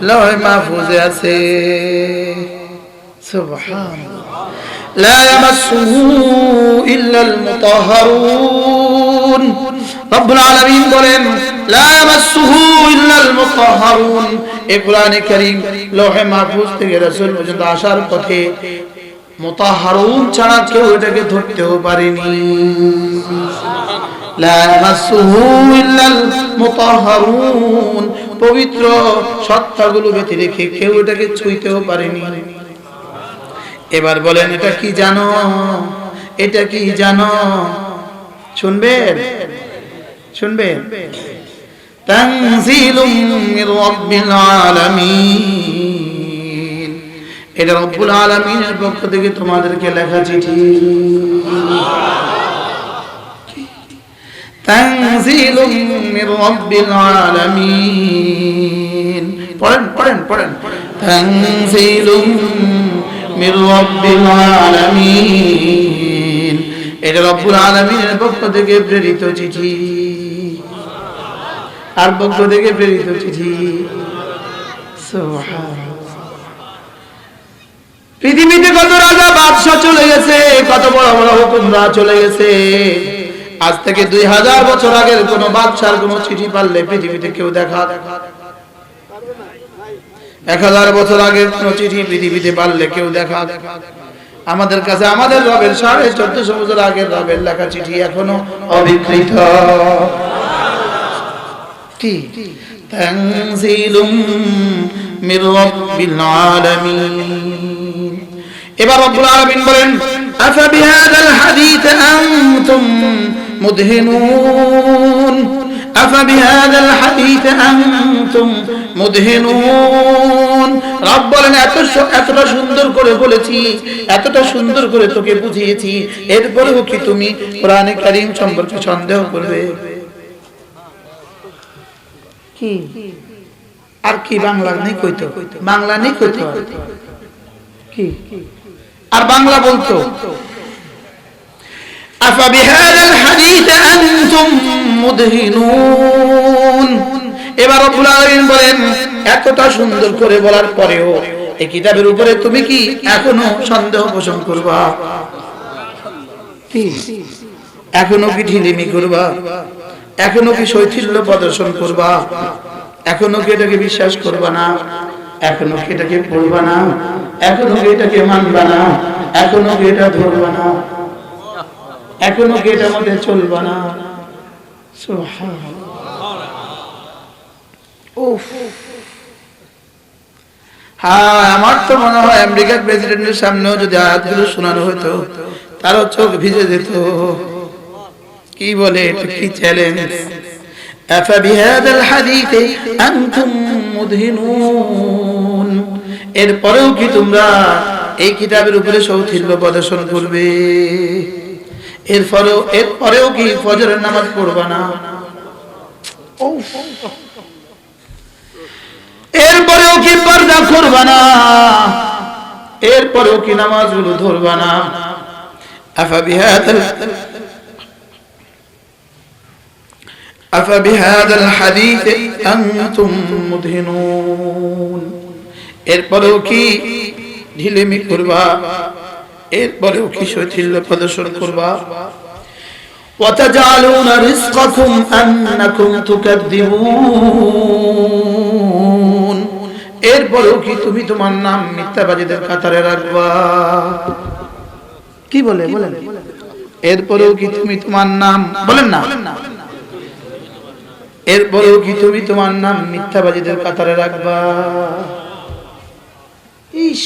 Speaker 1: লৌহে মাহফুজে আছে। সুবহানাল্লাহ। লা ইয়ামাসসুহু ইল্লাল মুতাহহারুন। রব্বুল আলামিন বলেন লা ইয়ামাসসুহু ইল্লাল মুতাহহারুন। এই কোরআনে কারীম লৌহে মাহফুজ থেকে রাসূল পর্যন্ত আসার পথে মুতাহহারুন ছাড়া কেউ এটাকে ধরতেও পারেনি। লা ইয়ামাসসুহু ইল্লাল মুতাহহারুন, পবিত্র সত্তাগুলো ব্যতি রেখে কেউ এটাকে ছুঁইতেও পারেনি। এবার বলেন এটা কি জানো? এটা কি জানো? শুনবেন শুনবেন। তানজিলুম মির রাব্বিল আলামিন, এটা রব্বুল আলামিনের পক্ষ থেকে তোমাদেরকে লেখা চিঠি। তানজিলুম মির রাব্বিল আলামিন, পড়েন পড়েন পড়েন। তানজিলুম মির রাব্বিল আলামিন, এটা রব্বুল আলামিনের পক্ষ থেকে প্রেরিত চিঠি। আর পক্ষ থেকে প্রেরিত চিঠি। সুবহানাল্লাহ। পৃথিবীতে কত রাজা বাদশা চলে গেছে, কত বড় বড় হুকুমরা চলে গেছে। আজ থেকে 2000 বছর আগের কোন বাদশার কোন চিঠি পারলে পৃথিবীতে কেউ দেখা? 1000 বছর আগের কোন চিঠি পৃথিবীতে পারলে কেউ দেখা? আমাদের কাছে আমাদের রবের 1450 বছর আগের রবের লেখা চিঠি এখনো অবিকৃত। কি? তানজিলুম মির রাব্বিল আলামিন। এবার রব্বুল আলামিন বলেন আফা বিহাদাল হাদিস আনতুম মুদহিনুন, আফা বিহাদাল হাদিস আনতুম মুদহিনুন। রব বলেন এতটা সুন্দর করে বলেছি, এতটা সুন্দর করে তোকে বুঝিয়েছি, এরপরেও কি তুমি কোরআনে কারীম সম্পর্কে সন্দেহ করবে? কি আর কি? বাংলা নেই কইতো, বাংলা নেই কইতো, কি আর বাংলা বলতো? আফা বিহাদাল হাদিস আনতুম মুদহিনুন। এবার রব্বুল আলামিন বলেন এতটা সুন্দর করে বলার পরেও এই কিতাবের উপরে তুমি কি এখনো সন্দেহ পোষণ করবা? কি এখনো কি ঢিলিমি করবা? এখনো কি শৈথিল্য প্রদর্শন করবা? এখনো কি এটাকে বিশ্বাস করবা না? এখনো কি এটাকে পড়বা না? এখনো কি এটাকে মানবা না? এখনো কি এটা ধরবা না? এখনো কি এটার মধ্যে চলবা না? সুবহানাল্লাহ। উফ, হ্যাঁ, আমার তো মনে হয় আমেরিকার প্রেসিডেন্টের সামনেও যদি আয়াতগুলো শোনানো হতো তারও চোখ ভিজে যেত। কি বলে এটা? কি চ্যালেঞ্জ! আফা বিহাদাল হাদিস আনতুম মুদহিনুন, এরপরেও কি তোমরা এই কিতাবের উপরে শৌথিল্য প্রদর্শন করবে? এরপরেও কি ফজরের নামাজ পড়বা না? এরপরেও কি পর্দা করবা না? এরপরেও কি নামাজগুলো ধরবা না? আফাবিহাদাল হাদিস আনতুম মুদহিনুন। এরপরেও কি ঢিলেমি করবা? এরপরেও কি শৈথিল্য প্রদর্শন করবা? وَتَجْعَلُونَ رِزْقَكُمْ أَنَّكُمْ تُكَذِّبُونَ। এরপরেও কি তুমি তোমার নাম মিথ্যাবাদীদের কাতারে রাখবা? কি বলে বলেন? এরপরেও কি তুমি তোমার নাম বলেন না, এরপরেও কি তুমি তোমার নাম মিথ্যাবাদীদের কাতারে রাখবা? ইস,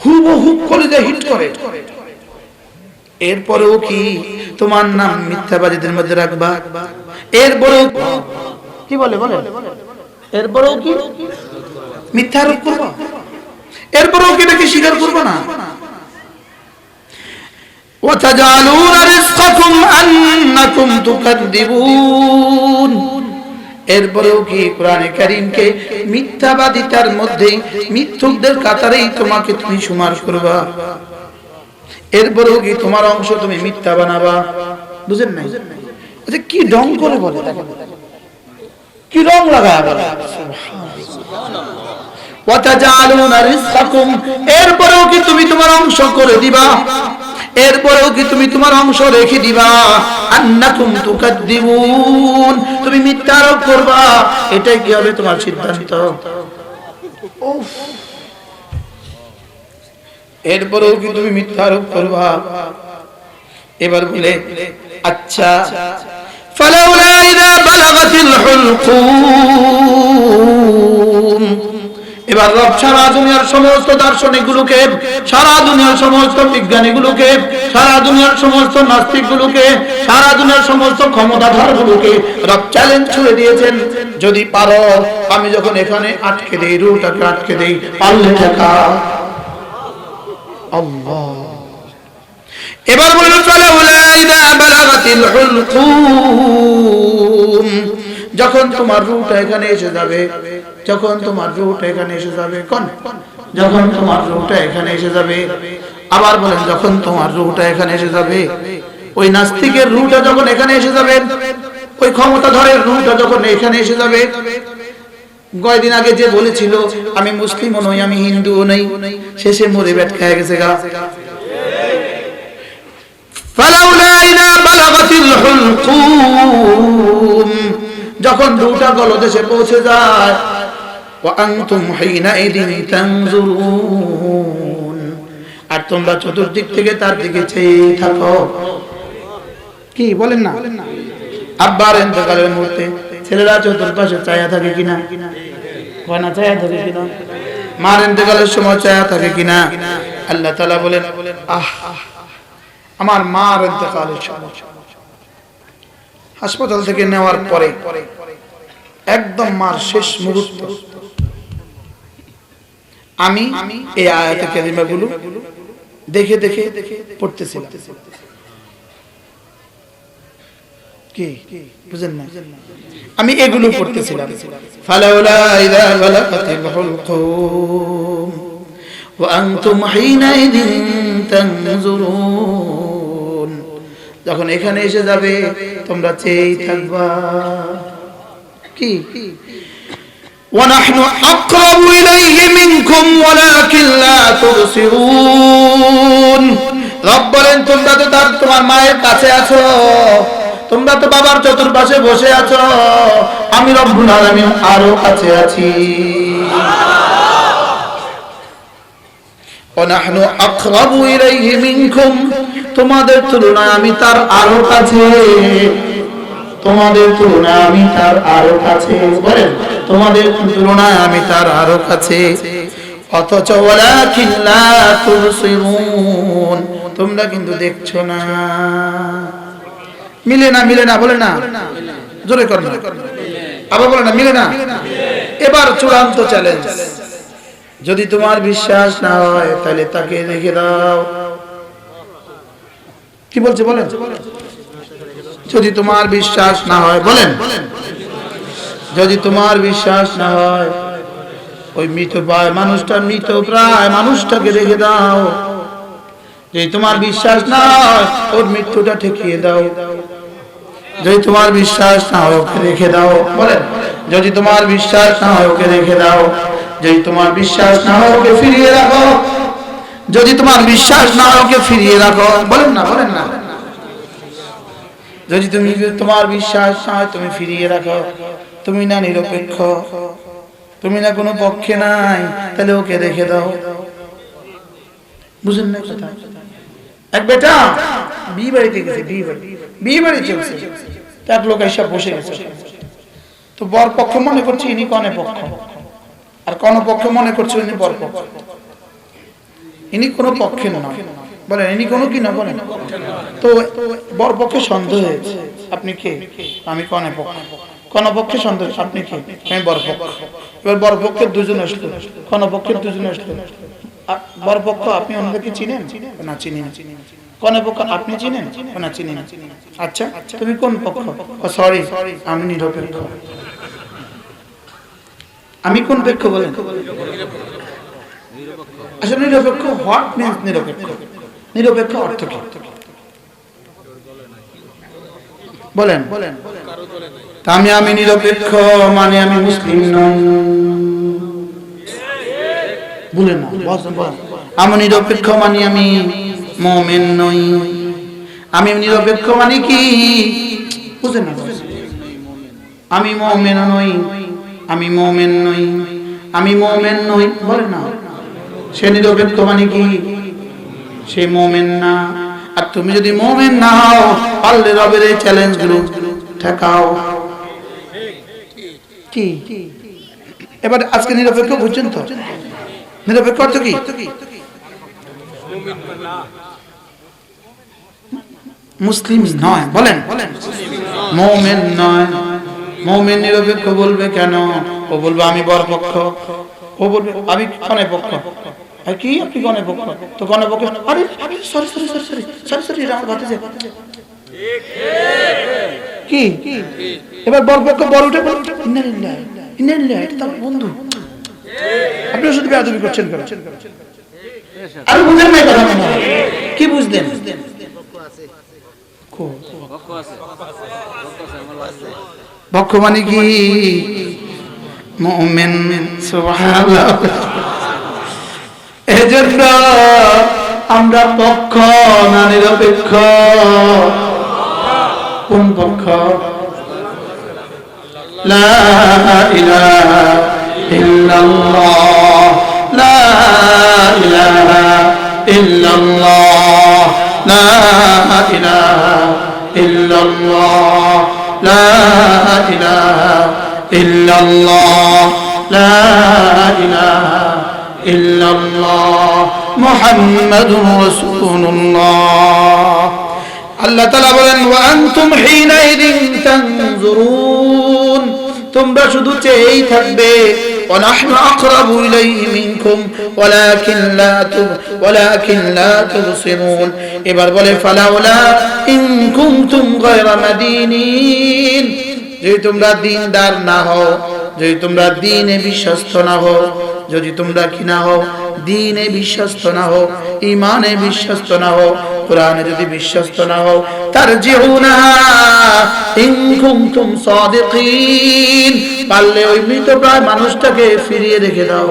Speaker 1: হুবহু কলিজা হিট করে। এরপরেও কি তোমার নাম মিথ্যাবাদীদের মধ্যে রাখবা? এরপরেও কি বলে বলে? এরপরেও কি মিথ্যা আরোপ করবা? এরপরেও কি এটাকে স্বীকার করবা না? وَتَجْعَلُونَ رِزْقَكُمْ أَنَّكُمْ تُكَذِّبُونَ। এরপরেও কি কোরআনে কারীমকে মিথ্যাবাদিতার মধ্যে মিথ্যুকদের কাতারেই তোমাকে তুমি শুমার করবা? এরপরেও কি তোমার অংশ তুমি মিথ্যা বানাবা? বুঝেন নাই? আচ্ছা কি ঢং করে বলে, কি রং লাগায় বলে সুবহানাল্লাহ। ওয়াতাজালুনা রিজকাকুম, এরপরেও কি তুমি তোমার অংশ করে দিবা? এরপরেও কি তুমি তোমার অংশ রেখে দিবা? আন্নাকুম তুকাদ্দিবুন, তুমি মিথ্যা আরোপ করবা। এটাই কি হবে তোমার সিদ্ধান্ত? উফ, এরপরেও কি তুমি মিথ্যা আরোপ করবা? এবার বলে আচ্ছা, ফালাউলা ইযা বালাগাতিল হুলকুম। এবার রব সারা দুনিয়ার সমস্ত দার্শনিকগুলোকে, সারা দুনিয়ার সমস্ত বিজ্ঞানীগুলোকে, সারা দুনিয়ার সমস্ত নাস্তিকগুলোকে, সারা দুনিয়ার সমস্ত ক্ষমতাধরগুলোকে রব চ্যালেঞ্জ ছুড়ে দিয়েছেন, যদি পারো আমি যখন এখানে আটকে দেই, রুটাকে আটকে দেই, পারলে দেখা আল্লাহ। এবার বলুন ফালাউলা ইযা বালাগাতিল হুলকুম, যখন তোমার রুটা এখানে এসে যাবে, যখন তোমার রুটা এখানে এসে যাবে, কোন যখন তোমার রুটা এখানে এসে যাবে। আবার বলেন যখন তোমার রুটা এখানে এসে যাবে। ওই নাস্তিকের রুটা যখন এখানে এসে যাবে, ওই ক্ষমতাধরের রুটা যখন এখানে এসে যাবে। কয়েকদিন আগে যে বলেছিল আমি মুসলিমও নই, আমি হিন্দুও নই, শেষে মরে ব্যাট খেয়ে গেছে গা। ফালাউলা ইযা বালাগাতিল হুলকুম, যখন রুটা গলদেশে পৌঁছে যায়, ওয়া আনতুম হিনাইদিন তানজুরুন, আর তোমরা চতুর্দিক থেকে তার দিকে চেয়ে থাকো। কি বলেন না? আব্বার ইন্তেকালের মুহূর্তে ছেলেরা চতুর্পাশে চায়া থাকে কিনা? কোনা চায়া থাকে কিনা? মার ইন্তেকালের সময় চায়া থাকে কিনা? আল্লাহ তাআলা বলেন আহ, আমার মার ইন্তেকালের সময় হাসপাতাল থেকে নেওয়ার পরে একদম মার শেষ মুহূর্ত আমি এই আয়াতে কারিমাগুলো দেখে দেখে পড়তেছিলাম। কি বুঝেন না? আমি এগুলো পড়তেছিলাম। ফালাউলা ইযা বালাগাতিল হুলকুম ওয়া আনতুম হিনাইদিন তানজুরুন, যখন এখানে এসে যাবে তোমরা চেয়েই থাকবা। কি ওয়া নাহনু আকরাবু ইলাইহি মিনকুম ওয়ালাকিন লা তুবসিরুন। রব বলেন তোমরা তো তোমার মায়ের কাছে আছো, তোমরা তো বাবার চতুর্পাশে বসে আছো, আমি রব্বুল আলামিন আরো কাছে আছি। ওয়া নাহনু আকরাবু ইলাইহি মিনকুম, তোমাদের তুলনায় আমি তার আরো কাছে, তোমাদের তুলনায় আমি তার আরো কাছে। বলেন তোমাদের তুলনায় আমি তার আরো কাছে। অথচ ওয়ালাকিন লা তুবসিরুন, তোমরা কিন্তু দেখছো না। মিলে না, মিলে না, বলে না, জোরে কর না, আবার বলে না, মিলে না। এবার চূড়ান্ত চ্যালেঞ্জ, যদি তোমার বিশ্বাস না হয় তাহলে তাকে রেখে দাও। কি বলছে বলেন? যদি তোমার বিশ্বাস না হয়, বলেন যদি তোমার বিশ্বাস না হয় ওই মৃত প্রায় মানুষটা, মৃত প্রায় মানুষটাকে রেখে দাও। যদি তোমার বিশ্বাস না হয় ওর মৃত্যুটা ঠেকিয়ে দাও, যদি তোমার বিশ্বাস না হয় ওকে রেখে দাও। বলেন, যদি তোমার বিশ্বাস না হয় ওকে রেখে দাও, যদি তোমার বিশ্বাস না হয় ওকে ফিরিয়ে রাখো, যদি তোমার বিশ্বাস না হয় ওকে ফিরিয়ে রাখো। বলেন না, বলেন না। যদি তোমার বিশ্বাস না হয় তুমি ফিরিয়ে রাখো, তুমি না নিরপেক্ষ, তুমি না কোনো পক্ষে নাই, তাহলে ওকে রেখে দাও। বুঝেন না কথা? এক বেটা বিয়ে বাড়িতে গেছে, বিয়ে বাড়ি চলছে, এক লোক এসে বসে গেছে। তো বর পক্ষ মনে করছে ইনি কনে পক্ষ, আর কোন পক্ষ মনে করছে ইনি বর পক্ষ। ইনি কোনো পক্ষের নয়, বলেন ইনি কোনো কি না, বলেন। তো বর পক্ষে সন্দেহ হয়েছে, আপনি কে? আমি কনে পক্ষ। কোন পক্ষে সন্দেহ, আপনি কে? আমি বর পক্ষ। এবার বর পক্ষের দুজন আসলো, কোন পক্ষের দুজন আসলো। বর পক্ষ, আপনি ওনাদেরকে চিনেন? না, চিনি না। কোন পক্ষ, আপনি চিনেন? না, চিনি না। আচ্ছা, তুমি কোন পক্ষ? সরি, আমি নিরপেক্ষ। আমি কোন পক্ষ বলেন? আসলে নিরপেক্ষ হোয়াট মিন্স নিরপেক্ষ? নিরপেক্ষ অর্থ কি বলেন? আমি নিরপেক্ষ মানে আমি মুসলিম নই। বলেন না, আমি নিরপেক্ষ মানে আমি মুমিন নই। আমি নিরপেক্ষ মানে কি বুঝেন না? আমি মুমিন নই, আমি মুমিন নই, আমি মুমিন নই। বলেন না, সে নিরপেক্ষ মানে কি? সে মুমিন না। আর তুমি যদি মুমিন না হও, পারলে রবের এই চ্যালেঞ্জ গুলো ঠেকাও। কি এবার আজকে নিরপেক্ষ বুঝছেন তো? নিরপেক্ষ অর্থ কি? মুসলিম নয়, বলেন মুমিন নয়। মুমিন নিরপেক্ষ বলবে কেন? ও বলবে আমি বরপক্ষ, ও বলবে আমি কনে পক্ষ। আর কি আপনি কনে পক্ষ? তো কনে পক্ষ, আরে sorry sorry sorry sorry sorry sorry এটা আমার ভাতিজা। কি এবার বরপক্ষ বড় উঠে বলে ইন্নালিল্লাহ ইন্নালিল্লাহ, এটা তো আমার বন্ধু। আপনি শুধু বেয়াদবি করছেন কেন? আর বুঝেন না কথা মনে হয়। কি বুঝলেন? পক্ষ মানে কি? মুমিন। সুবহানাল্লাহ। এজন্য আমরা পক্ষ না নিরপেক্ষ? কোন পক্ষ? লা ইলাহা ইল্লাল্লাহ, লা ইলাহা ইল্লাল্লাহ, লা ইলাহা ইল্লাল্লাহ, লা ইলাহা ইল্লাল্লাহ, লা ইলাহা ইল্লাল্লাহ, মুহাম্মাদুর রাসূলুল্লাহ। আল্লাহ তাআলা বলেন ওয়া আনতুম হিনাইদিন তানজুরুন, তোমরা শুধু চেয়েই থাকবে। ওয়া নাহনু আকরাবু ইলাইহি মিনকুম ওয়ালাকিন লা তুবসিরুন। এবার বলে ফালাউলা ইন কুনতুম গায়রা মাদিনিন, যদি তোমরা দ্বীনদার না হও, যদি তোমরা দ্বীনে বিশ্বস্ত না হও, যদি তোমরা কি না হও, দ্বীনে বিশ্বস্ত না হও, ঈমানে বিশ্বস্ত না হও, কোরআনে যদি বিশ্বস্ত না হও, তারজিউনা ইন কুনতুম সাদিকিন, পারলে ওই মৃতপ্রায় মানুষটাকে ফিরিয়ে রেখে দাও।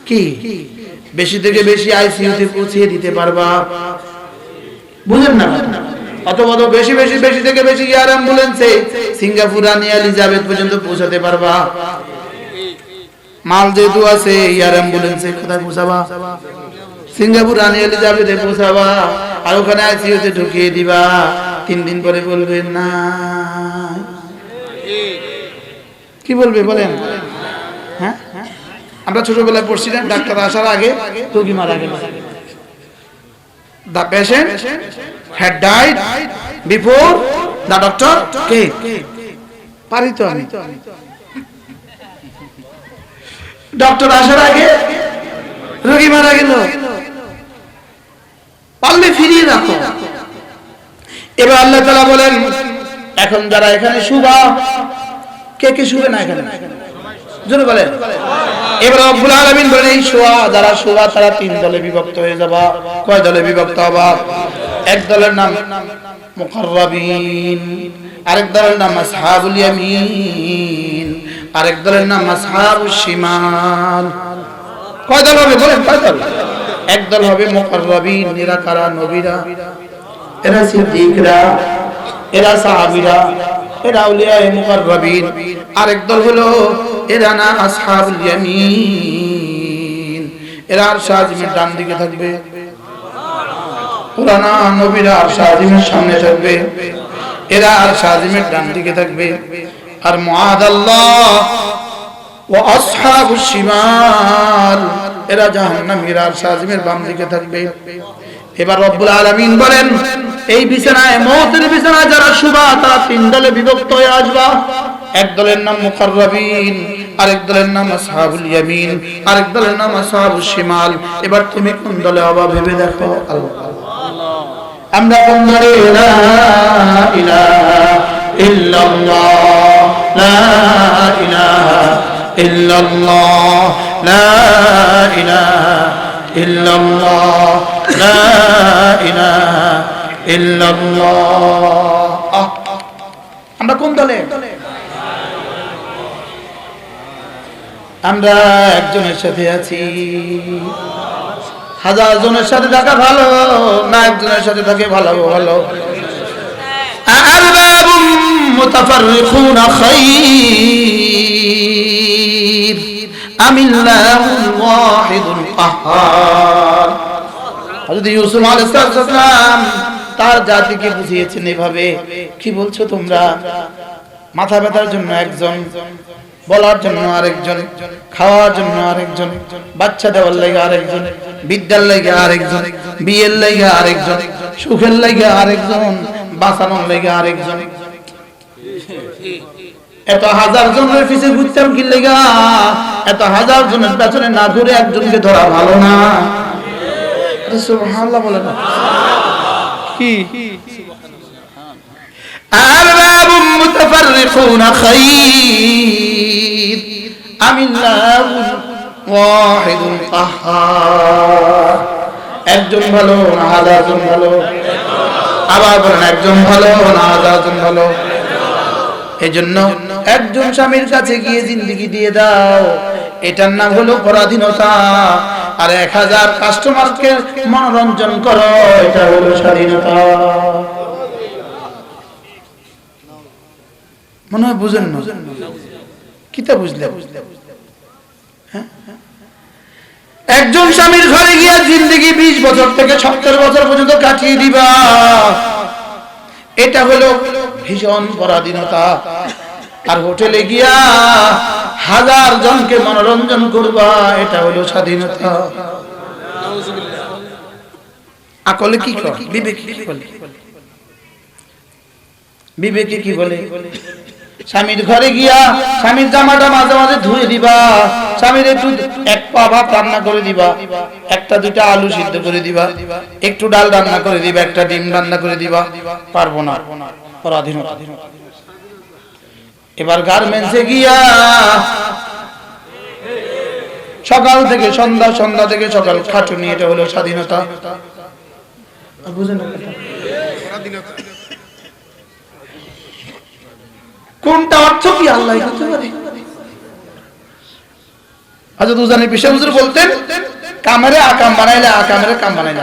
Speaker 1: কি বেশি থেকে বেশি আইসিইউতে পৌঁছে দিতে পারবা? বুঝেন না? অথবা বেশি বেশি বেশি থেকে বেশি এয়ার অ্যাম্বুলেন্সে সিঙ্গাপুর রানী এলিজাবেথ পর্যন্ত পৌঁছাতে পারবা? মাল যেহেতু আছে এয়ার অ্যাম্বুলেন্সে কোথায় পৌঁছাবা? সিঙ্গাপুর রানী এলিজাবেথে পৌঁছাবা, আর ওখানে আইসিইউতে ঢুকিয়ে দিবা। 3 দিন পরে বলবে না। কি বলবে বলেন? হ্যাঁ, আমরা ছোটবেলায় পড়ছি না, ডাক্তার আসার আগে রোগী মারা গেল। The patient had died before the doctor came. পারি তো আমি। ডক্টর আসার আগে রোগী মারা গেল, পারলে ফিরিয়ে রাখো। এবার আল্লাহ তাআলা বলেন এখন যারা এখানে শুবা, কে কে শুবে না এখানে? জোরে বলেন। এবার রব্বুল আলামিন বলেন এই শোয়া যারা শোয়া তারা তিন দলে বিভক্ত হয়ে যাবে। কয় দলে বিভক্ত হবে? এক দলের নাম মুকাররাবিন, আরেক দলের নাম আসহাবুল ইয়ামিন, আরেক দলের নাম আসহাবুশ শিমাল। কয় দল হবে বলেন? কয় দল? এক দল হবে মুকাররাবিন, এরা কারা? নবীরা, এরা সিদ্দিকরা, এরা সাহাবীরা, এরা আউলিয়ায়ে মুকাররাবিন। আরেক দল হলো এরা না আসহাবুল ইয়ামিন, এরা আরশ আজিমের ডান দিকে থাকবে। পুরানা নবীরা আরশ আজিমের সামনে থাকবে, এরা আরশ আজিমের ডান দিকে থাকবে। আর মুআদাল্লাহ ওয়া আসহাবুশ শিমাল, এরা জাহান্নামীরা আরশ আজিমের বাম দিকে থাকবে। এবার রব্বুল আলামিন বলেন এই বিছানায়, মওতের বিছানায় যারা শুবা তারা তিন দলে বিভক্ত হয়ে আসবা। এক দলের নাম মুকাররাবিন, আরেক দলের নাম আসহাবুল ইয়ামিন, আরেক দলের নাম আসহাবুশ শিমাল। এবার তুমি কোন দলে হবা ভেবে দেখো। আল্লাহ, আমরা কোন দলে? লা ইলাহা ইল্লাল্লাহ, লা ইলাহা ইল্লাল্লাহ, লা ইলাহা ইল্লাল্লাহ, লা ইলাহা ইল্লাল্লাহ। আমরা কোন দলে? আমরা একজনের সাথে আছি। হাজার জনের সাথে থাকা ভালো না একজনের সাথে থাকে ভালো? ভালো। আরবাবুম মুতাফাররিকুনা খায়র আমিল্লাহুল ওয়াহিদুল কাহ্হার। হযরত ইউসুফ আলাইহিস সালাম তার জাতিকে বুঝিয়েছেন এভাবে, কি বলছো তোমরা? মাথা ব্যথার জন্য একজন, বলার জন্য আরেকজন, খাওয়ার জন্য আরেকজন, বাচ্চা দেওয়ার লাগে আরেকজন, বিদ্যার লাগে আরেকজন, বিয়ের লাগে আরেকজন, সুখের লাগে আরেকজন, বাঁচানোর লাগে আরেকজন। এত হাজার জনের পিছে ঘুরতাম কি লাগা? এত হাজার জনের পেছনে না ঘুরে একজনকে ধরা ভালো না? সুবহানাল্লাহ বলেন কি? আরবাবুম মুতাফাররিকুনা খায়র আমিল্লাহুল ওয়াহিদুল কাহ্হার। একজন ভালো না হাজার জন ভালো? আবার বলেন একজন ভালো না হাজার জন ভালো? এজন্য একজন স্বামীর কাছে গিয়ে জিন্দেগি দিয়ে দাও, এটার নাম হলো পরাধীনতা। আর 1000 কাস্টমারকে মনোরঞ্জন করো, এটা হলো স্বাধীনতা। মনে হয় বুঝেন না? কিতা বুঝলে? একজন স্বামীর ঘরে গিয়ে জিন্দেগি 20 বছর থেকে 70 বছর পর্যন্ত কাটিয়ে দিবা, এটা হলো ভীষণ পরাধীনতা। আর হোটেলে গিয়া 1000 জনকে মনোরঞ্জন করবা, এটা হলো স্বাধীনতা। আকলে কি কর? বিবেকে কি বলে? বিবেকে কি বলে? স্বামীর ঘরে গিয়া স্বামীর জামাটা মাঝে মাঝে ধুয়ে দিবা, স্বামীর একটু 1 পা ভাত রান্না করে দিবা, 1টা 2টা আলু সিদ্ধ করে দিবা, একটু ডাল রান্না করে দিবা, 1টা ডিম রান্না করে দিবা। পারবো না, পরাধীনতা। এবার গার্মেন্টসে গিয়া সকাল থেকে সন্ধ্যা, সন্ধ্যা থেকে সকাল খাটুনি, এটা হলো স্বাধীনতা। বুঝেন না কথা? কোনটা অর্থ কি আল্লাহ বুঝতে পারে। হযরত উজানি পেশা হুজুর বলতেন, কামেরে আকাম বানাইলে আকামেরে কাম বানাইলে।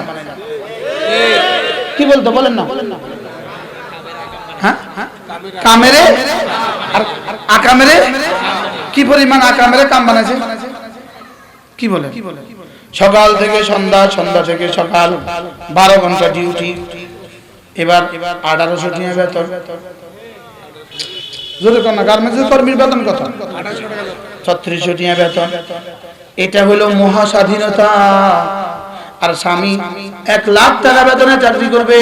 Speaker 1: কি বলতো বলেন না? হ্যাঁ, কামেরে আর আকামেরে কি পরিমাণ আকামেরে কাম বানাইছে? কি বলে? সকাল থেকে সন্ধ্যা, সন্ধ্যা থেকে সকাল, 12 ঘন্টা ডিউটি। এবার 1800 টাকা বেতন। জোরে কোন গার্মেন্টসের কর্মীর বেতন কত? 3600 টাকা বেতন। এটা হলো মহা স্বাধীনতা। আর স্বামী 1 লাখ টাকা বেতনে চাকরি করবে,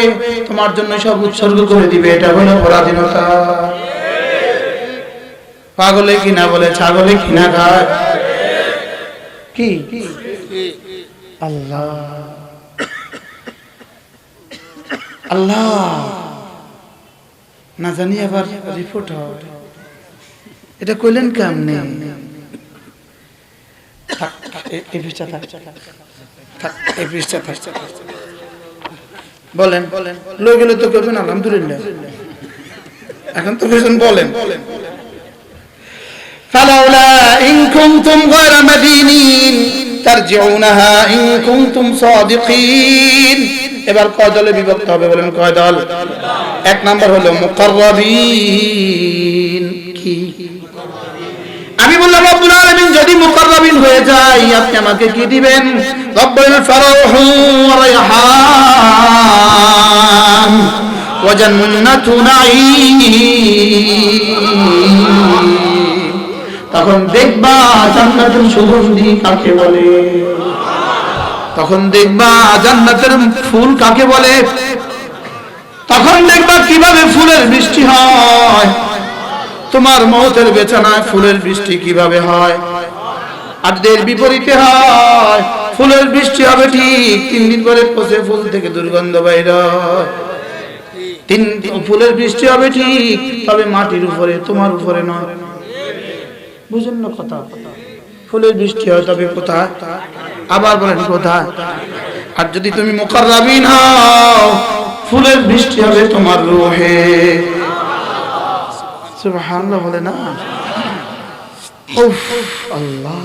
Speaker 1: তোমার জন্য সব উৎসর্গ করে দিবে, এটা হলো পরাধীনতা। পাগলে কিনা বলে ছাগলে কিনা খায়। কি আল্লাহ আল্লাহ না জানি আবার রিপোর্ট হয়। এটা কইলেন কেমনে? এই পৃষ্ঠা থাক, এই পৃষ্ঠা থাক। বলেন লই গেলে তো করবেন আলহামদুলিল্লাহ। এখন তো কিছু বলেন। ফালাউলা ইন কুনতুম গায়রা মাদিনিন তারজিউনাহা ইন কুনতুম সাদিকিন। এবার কয় দলে বিভক্ত হবে বলেন, কয় দল? এক নাম্বার হলো মুকাররাবিন। কি আমি বললাম রব্বুল আলামিন যদি মুকাররাবিন হয়ে যায় আপনি আমাকে কি দিবেন? রব্বুল ফারাহু ওয়া রায়হান ওয়া জান্নাতু নাঈম। তখন দেখবা জান্নাতের সুগন্ধি কাকে বলে, তখন দেখবা জান্নাতের ফুল কাকে বলে, তখন দেখবা কিভাবে ফুলের বৃষ্টি হয়। তোমার মওতের বিছানায় ফুলের বৃষ্টি কিভাবে হয়? আজদের বিপরীতে হয়। ফুলের বৃষ্টি হবে ঠিক 3 দিন পরে পচে ফুল থেকে দুর্গন্ধ বাইর হয়। ফুলের বৃষ্টি হবে ঠিক, তবে মাটির উপরে, তোমার উপরে নয়। বুঝেন না কথা? ফুলের বৃষ্টি হয় তবে কোথায়? আবার বলেন কোথায়? আর যদি তুমি মুকাররাবিন হও ফুলের বৃষ্টি হবে তোমার রূহে। সুবহানাল্লাহ বলে না? উফ আল্লাহ।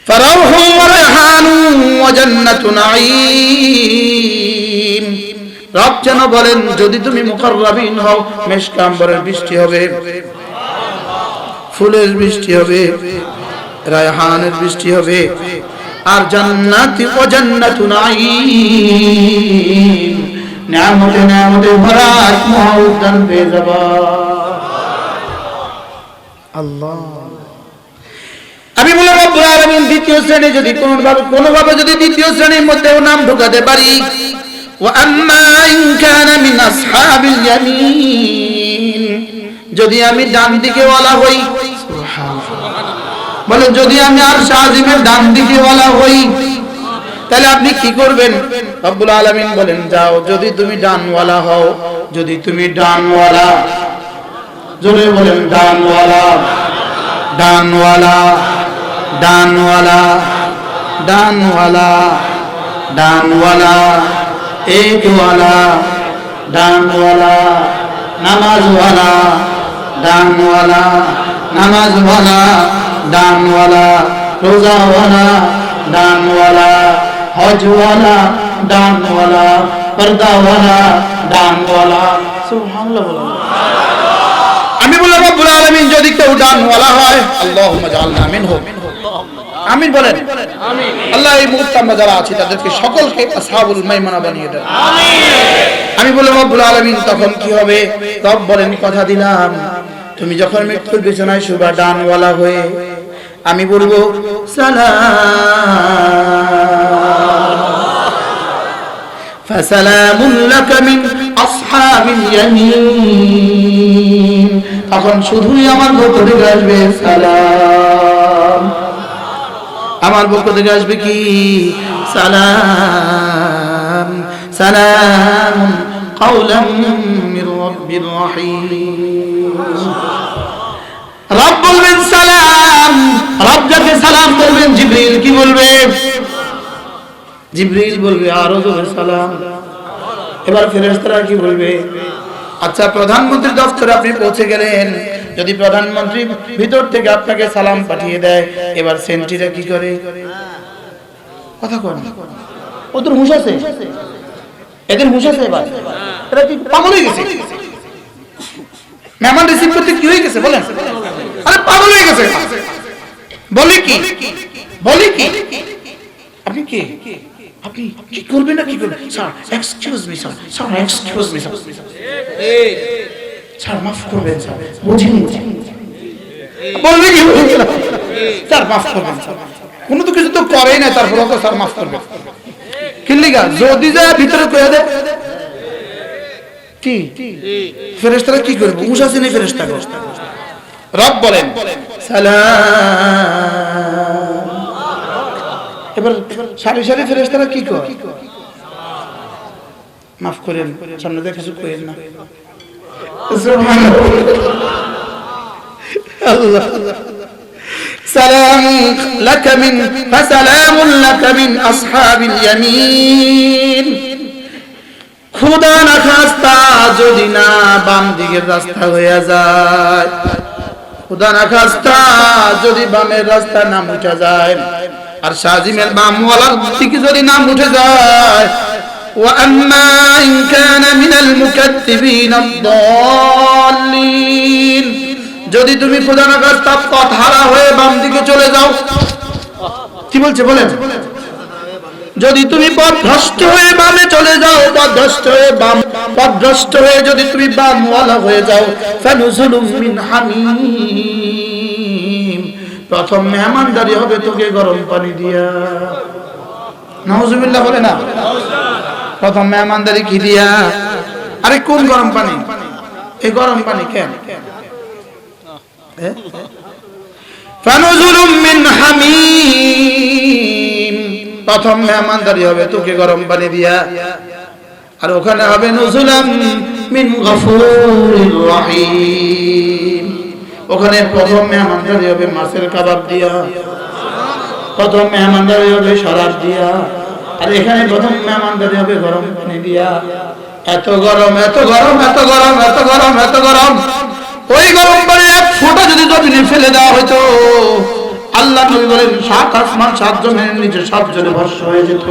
Speaker 1: ফারাহু ওয়া রায়হানু ওয়া জান্নাতু নাঈম। রব যেন বলেন যদি তুমি মুকাররাবিন হও মেশক আম্বরের বৃষ্টি হবে, ফুলের বৃষ্টি হবে, রায়হানের বৃষ্টি হবে, আর জান্নাতি ওয়া জান্নাতু নাঈম, নিয়ামতে নিয়ামতে ভরা মহা পেয়ে যাবা। আল্লাহ। আমি বললাম রব্বুল আলামিন দ্বিতীয় শ্রেণী যদি কোনোভাবে যদি দ্বিতীয় শ্রেণীর মধ্যেও নাম ঢোকাতে পারি, ওয়া আম্মা ইন কানা মিন আসহাবিল ইয়ামিন, যদি আমি ডান দিকে ওয়ালা হই, বলে যদি আমি আরশ আজিমের ডান দিকে ওয়ালা হই তাহলে আপনি কি করবেন? রব্বুল আলামিন বলেন যাও যদি তুমি ডানওয়ালা হও, যদি তুমি ডানওয়ালা, জোরে বলেন ডানওয়ালা, ডানওয়ালা, ডানওয়ালা, ডানওয়ালা, ডানওয়ালা, একওয়ালা, ডানওয়ালা, নামাজওয়ালা, ডানওয়ালা, নামাজওয়ালা, ডানওয়ালা, রোজাওয়ালা, ডানওয়ালা, হজওয়ালা, ডানওয়ালা, পর্দাওয়ালা, ডানওয়ালা। সুবহানাল্লাহ বলো। আমি বললাম রব্বুল আলামিন যদি কেউ ডানওয়ালা হয়, আল্লাহুম্মা জাআলনা মিনহু, আমিন বলেন। আমিন। আল্লাহ এই মুহূর্তে আমরা যারা আছি তাদেরকে সকলকে আসহাবুল মাইমানা বানিয়ে দেন। আমিন। আমি বললাম রব্বুল আলামিন তখন কি হবে? রব বলেন কথা দিলাম তুমি যখন মৃত্যুর বিছানায় শুবা ডানওয়ালা হয়ে, আমি বলবো সালাম, ফাসালামুন লাকা মিন আসহাবিল ইয়ামিন, তখন শুধুই আমার পক্ষ থেকে আসবে সালাম। আমার পক্ষ থেকে আসবে কি? সালাম, সালাম কাওলাম মির রাব্বির রহিম। রব বলবেন সালাম, রব যাকে সালাম বলবেন জিবরিল কি বলবে? জিবরিল বলবে আরো জোরে সালাম। এবার ফেরেশতারা কি বলবে? আচ্ছা প্রধানমন্ত্রীর দফতরে আপনি পৌঁছে গেলেন, যদি প্রধানমন্ত্রী ভিতর থেকে আপনাকে সালাম পাঠিয়ে দেয়, এবার সেন্ট্রিরা কি করে? কথা কন, ওদের হুঁশ আছে? এদের হুঁশ আছে? এবার এরা কি পাগল হয়ে গেছে? মেহমান রিসিভ করতে কি হয়ে গেছে বলেন? আরে পাগল হয়ে গেছে। বলি কি, বলি কি, আপনি কি, আপনি কি করবেন না কি করবেন? Sir excuse me sir, sir excuse me sir, sir মাফ করবেন স্যার, বুঝিনি বলবে কি? স্যার মাফ করবেন স্যার, কোনো তো কিছু তো করেই না, তারপরে তো স্যার মাফ করবেন। কিল্লিগা যদি যায় ভিতরে কয়ে দেয় কি ফেরেশতারা কি করবে? হুঁশ আছে না ফেরেশতা? রব বলেন সালাম। এবার সারি সারি ফেরেশতারা কি করে? মাফ করেন, সামনে দিয়ে কিছু করেন না। সুবহানাল্লাহ। ফাসালামুন লাকা মিন আসহাবিল ইয়ামিন। খোদা না খাস্তা যদি না বাম দিকের রাস্তা হয়ে যায়, খোদা না খাস্তা যদি বামের রাস্তা নাম উঠে যায়, আর শাজিমের বামওয়ালার দিকে যদি নাম উঠে যায়, ওয়া আম্মা ইন কানা মিনাল মুকাদ্দিবিন আদ-দাল্লিন, যদি তুমি খোদা না খাস্তা পথ হারা হয়ে বাম দিকে চলে যাও, কি বলছে বলেন, যদি তুমি পথভ্রষ্ট হয়ে বামে চলে যাও, পথভ্রষ্ট হয়ে যদি তুমি বামওয়ালা হয়ে যাও, ফানুজুলুম মিন হামিম, প্রথম মেহমানদারি হবে তোকে গরম পানি দিয়া। নাউজুবিল্লাহ বলে না, প্রথম মেহমানদারি কি দিয়া? আরে কোন গরম পানি? এই গরম পানি কেন? ফানুজুলুম মিন হামিম, প্রথম মেহমানদারি হবে তোকে গরম পানি দিয়া, আর ওখানে হবে নুজুলাম মিন গফুরির রহিম, ওখানে প্রথম মেহমানদারি হবে মাছের কাবাব দিয়া, প্রথম মেহমানদারি হবে শরাব দিয়া, আর এখানে প্রথম মেহমানদারি হবে গরম পানি দিয়া। এত গরম, এত গরম, এত গরম, এত গরম, এত গরম, ওই গরম পানি এক ফোঁটা যদি জমিনে ফেলে দেওয়া হতো, আল্লাহ নবী বলেন 7 আসমান 7 জমিনের নিচে 7 জনে ভস্ম হয়ে যেত।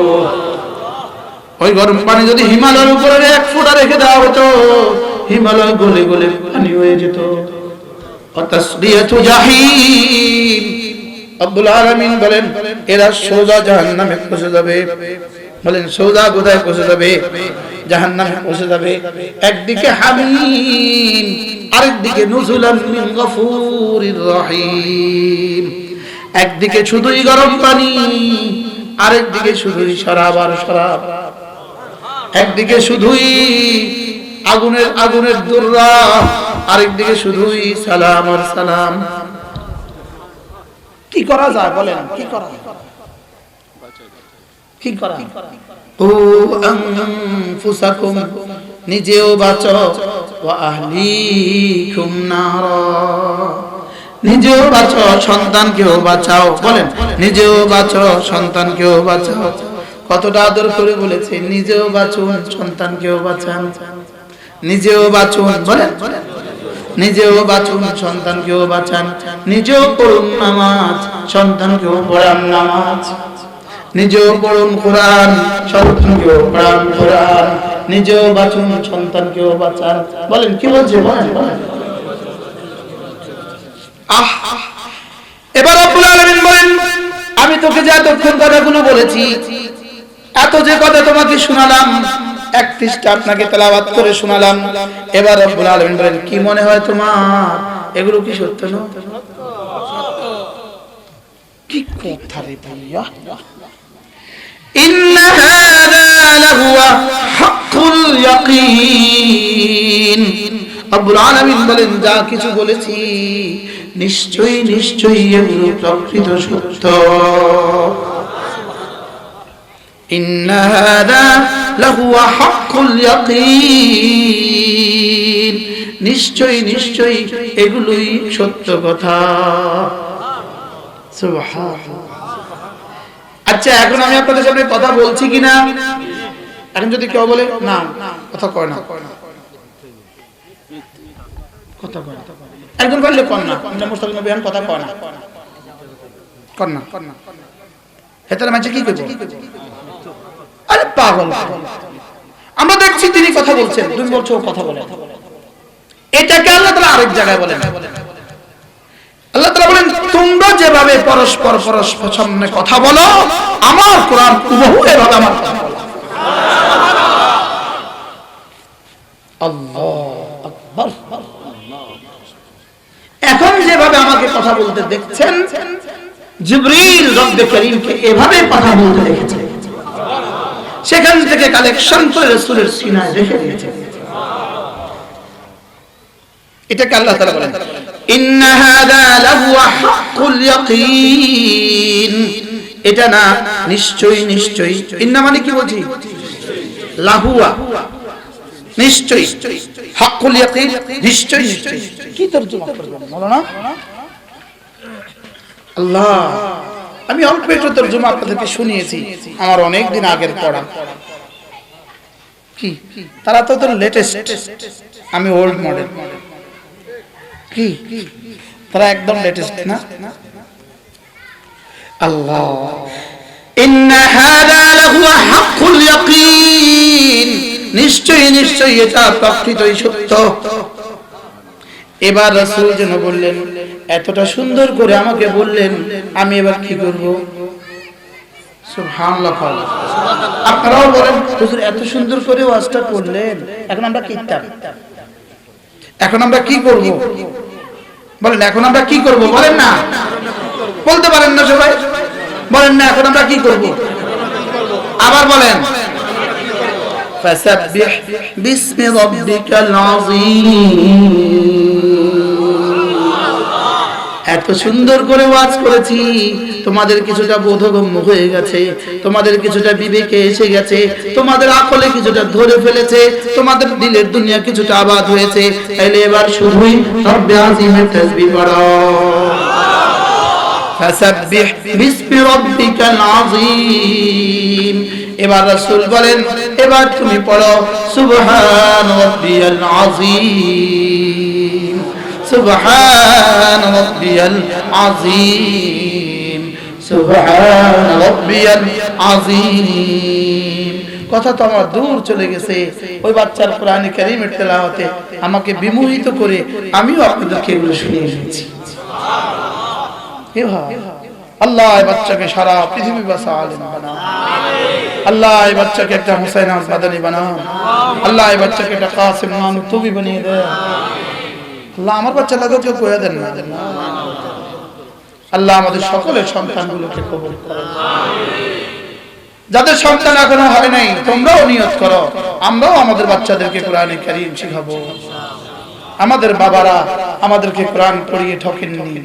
Speaker 1: ওই গরম পানি যদি হিমালয়ের উপরে এক ফোঁটা রেখে দেওয়া হতো, হিমালয় গলে গলে পানি হয়ে যেত। তাসলিয়াতু জাহিম, রব্বুল আলামিন বলেন এরা সোজা জাহান্নামে পৌঁছে যাবে। বলেন সোজা কোথায় পৌঁছে যাবে? জাহান্নামে পৌঁছে যাবে। একদিকে হামিম, আরেকদিকে নুজুলাম মিন গফুরির রহিম, একদিকে শুধুই গরম পানি, আরেকদিকে শুধুই শরাব আর শরাব, একদিকে শুধুই আগুনের দুর্রা, আরেকদিকে শুধুই সালাম আর সালাম। কি করা যায় বলেন? কি করা? ও আনফুসাকুম, নিজেও বাঁচো, ওয়া আহলিকুম নারা, নিজেও বাঁচো, সন্তানকেও বাঁচাও। বলেন নিজেও বাঁচো, সন্তানকেও বাঁচাও। কতটা আদর করে বলেছে, নিজেও বাঁচুন, সন্তানকেও বাঁচান। নিজেও বাঁচুন, বলেন নিজেও বাঁচুন, সন্তানকেও বাঁচান। নিজেও পড়ুন নামাজ, সন্তানকেও পড়ান নামাজ। নিজেও পড়ুন কোরআন, সন্তানকেও পড়ান কোরআন। নিজেও বাঁচুন, সন্তানকেও বাঁচান। বলেন কি বলছে? বলেন। এবার রব্বুল আলামিন বলেন আমি তোকে যে এতক্ষণ কথাগুলো বলেছি, এত যে কথা তোমাকে শোনালাম, 1 পৃষ্ঠা আপনাকে তেলাওয়াত করে শোনালাম, এবার রব্বুল আলামিন বলেন কি মনে হয় তোমার এগুলো কি সত্য না? কি কথা রে ভাইয়া! ইন্না হাযা লাহুয়া হাক্কুল ইয়াকিন, রব্বুল আলামিন বলেন যা কিছু বলেছি নিশ্চয়ই এগুলো প্রকৃত সত্য। ইন্না হাযা লাহুয়া হাক্কুল ইয়াকিন, নিশ্চয়ই এগুলোই সত্য কথা। সুবহানাল্লাহ। আচ্ছা এখন আমি আপনাদের সামনে কথা বলছি কিনা, এখন যদি কেউ বলে না কথা কয় না, কথা কয় না, একজন বললে কর না, আমরা মুস্তাকিম বিয়ান কথা কয় না, কর না, হেতার মাঝে কি করব? আরে পাগল, আমরা দেখছি তিনি কথা বলছেন, তুমি বলছো কথা বলে। এটাকে আল্লাহ তাআলা আরেক জায়গায় বলেন, আল্লাহ তাআলা বলেন তোমরা যেভাবে পরস্পর সামনে কথা বলো, আমার কোরআন হুবহু এভাবে আমার কথা বলো। আল্লাহু আকবার। এখন যেভাবে আমাকে কথা বলতে দেখছেন, জিবরিল রব্বে করিমকে এভাবে কথা বলতে দেখেছেন, সেখান থেকে কালেকশন করে রাসূলের সিনায় রেখে দিয়েছেন। এটাকে আল্লাহ তাআলা বলেন ইন্না হাযা লাহুয়া হাক্কুল ইয়াকিন, এটা না নিশ্চয়ই। ইন্না মানে কি বলছি? লাহুয়া নিশ্চয়ই, হাক্কুল ইয়াকিন নিশ্চয়ই। কি তরজমা করবেন বলো না? আল্লাহ, আমি অল্প একটু তরজমা আপনাদেরকে শুনিয়েছি, আমার অনেক দিন আগের পড়া। কি তারা তো লেটেস্ট, আমি ওল্ড মডেল। কি তারা একদম লেটেস্ট না? আল্লাহ, ইন্না হাযা লাহুয়া হাক্কুল ইয়াকিন, নিশ্চয়ই নিশ্চয়ই এটা প্রকৃতই সত্য। এবার রাসূল যেন বললেন, এতটা সুন্দর করে আমাকে বললেন, আমি এবার কি করব? সুবহানাল্লাহ। আপনারাও বলেন, হুজুর এত সুন্দর করে ওয়াজটা করলেন, এখন আমরা কি করব? এখন আমরা কি করব? বলেন, এখন আমরা কি করব? বলেন না, বলতে পারেন না সবাই? বলেন না, এখন আমরা কি করব? আবার বলেন, ফাসাব্বিহ বিসমি রাব্বিকাল আযীম। এত সুন্দর করে ওয়াজ করেছি, তোমাদের কিছুটা বোধগম্য হয়ে গেছে, তোমাদের কিছুটা বিবেকে এসে গেছে, তোমাদের আকলে কিছুটা ধরে ফেলেছে, তোমাদের দিলের দুনিয়া কিছুটা আবাদ হয়েছে। তাইলে এবার শুধুই রব্বে আযীমের তাসবিহ পড়ো। ফাসাব্বিহ বিসমি রাব্বিকাল আযীম। এবার রাসূল বলেন, এবার তুমি পড়ো সুবহান রাব্বিয়াল আযীম, সুবহান রাব্বিয়াল আযীম, সুবহান রাব্বিয়াল আযীম। কথা তো আমার দূর চলে গেছে, ওই বাচ্চার কোরআন কারীমের তেলাওয়াতে আমাকে বিমোহিত করে আমিও আপনাদেরকে এগুলো শুনিয়ে দিয়েছি। আল্লাহ এই বাচ্চাকে সারা পৃথিবী বাসা আলেম বানাও। আল্লাহ এই বাচ্চাকে একটা হুসাইন মাদানী বানাও। আল্লাহ এই বাচ্চাকে একটা কাসিম নানুতুবি বানিয়ে দেয়। আল্লাহ আমার বাচ্চা লাগো কেউ কইয়া দেন না। আল্লাহ আমাদের সকলের সন্তানগুলোকে কবুল করুন। যাদের সন্তান এখনো হয় নাই, তোমরাও নিয়ত করো, আমরাও আমাদের বাচ্চাদেরকে কোরআনে কারীম শিখাবো। আমাদের বাবারা আমাদেরকে কোরআন পড়িয়ে ঠকেননি।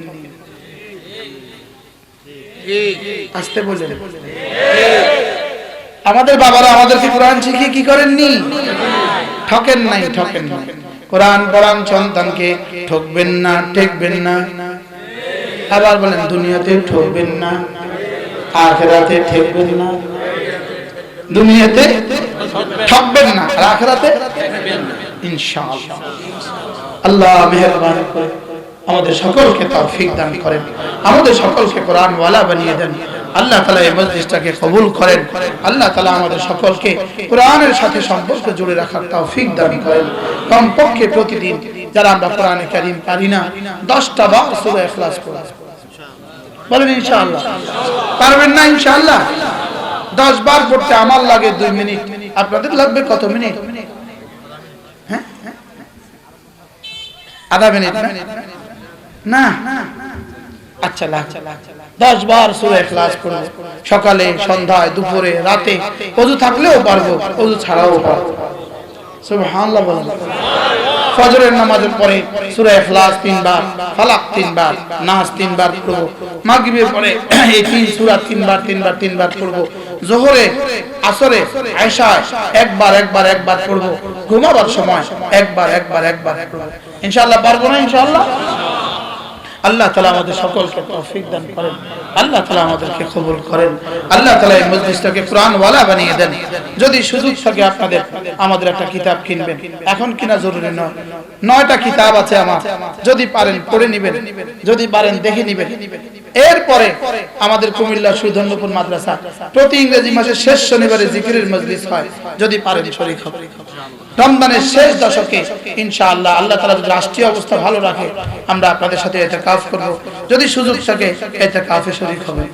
Speaker 1: আসতে বলেন, আমাদের বাবারা আমাদেরকে কোরআন শিখিয়ে কি করেননি? ঠকেন নাই, ঠকেন নাই। কোরআন পড়ান সন্তানকে, ঠকবেন না, ঠেকবেন না। আবার বলেন, দুনিয়াতে ঠকবেন না, আখিরাতে ঠেকবেন না। দুনিয়াতে ঠকবেন না, আর আখিরাতে ইনশাআল্লাহ। আল্লাহ মেহেরবানি করে আমাদের সকলকে তৌফিক দান করেন, আমাদের সকলকে কোরআন ওয়ালা বানিয়ে দেন। আল্লাহ তাআলা এই মজলিসটাকে কবুল করেন। আল্লাহ তাআলা আমাদের সকলকে কোরআনের সাথে সম্পর্ক জুড়ে রাখার তৌফিক দান করেন। কমপক্ষে প্রতিদিন যারা আমরা কোরআনে কারীম পারি না, 10টা বার সূরা ইখলাস পড়ব। বলেন ইনশাআল্লাহ। পারবেন না ইনশাআল্লাহ? 10 বার পড়তে আমার লাগে 2 মিনিট, আপনাদের লাগবে কত মিনিট? হ্যাঁ, আধা মিনিট না? আচ্ছা, 10 বার সূরা ইখলাস পড়ব, সকালে, সন্ধ্যায়, দুপুরে, রাতে। ওযু থাকলেও পারবো, ওযু ছাড়াও পারবো। সুবহানাল্লাহ বলেন। ফজরের নামাজের পরে সূরা ইখলাস 3 বার, ফালাক 3 বার, নাস 3 বার পড়ব। মাগরিবের পরে এই 3 সূরা 3 বার পড়ব। যোহরে, আসরে, আয়েশায় একবার পড়ব। ঘুমাবার সময় একবার পড়ব। ইনশাআল্লাহ পারবো না ইনশাআল্লাহ? আল্লাহ তাআলা আমাদের সকলকে তৌফিক দান করেন। আল্লাহ তাআলা আমাদেরকে কবুল করেন। আল্লাহ তাআলা এই মজলিসটাকে কোরআন ওয়ালা বানিয়ে দেন। যদি সুযোগ থাকে আপনাদের, আমাদের একটা কিতাব কিনবেন। এখন কিনা জরুরি নয়, 9টা কিতাব আছে আমার, যদি পারেন পড়ে নেবেন, যদি পারেন দেখে নেবেন। এরপরে আমাদের কুমিল্লা সুধন্যপুর মাদ্রাসা প্রতি ইংরেজি মাসের শেষ শনিবারে জিকিরের মজলিস হয়, যদি পারেন শরীক হবেন। রমজানের শেষ দশকে ইনশাআল্লাহ আল্লাহ তাআলা যদি রাষ্ট্রীয় অবস্থা ভালো রাখে, আমরা আপনাদের সাথে ইতিকাফ করব। যদি সুযোগ থাকে ইতিকাফে শরীক হবেন।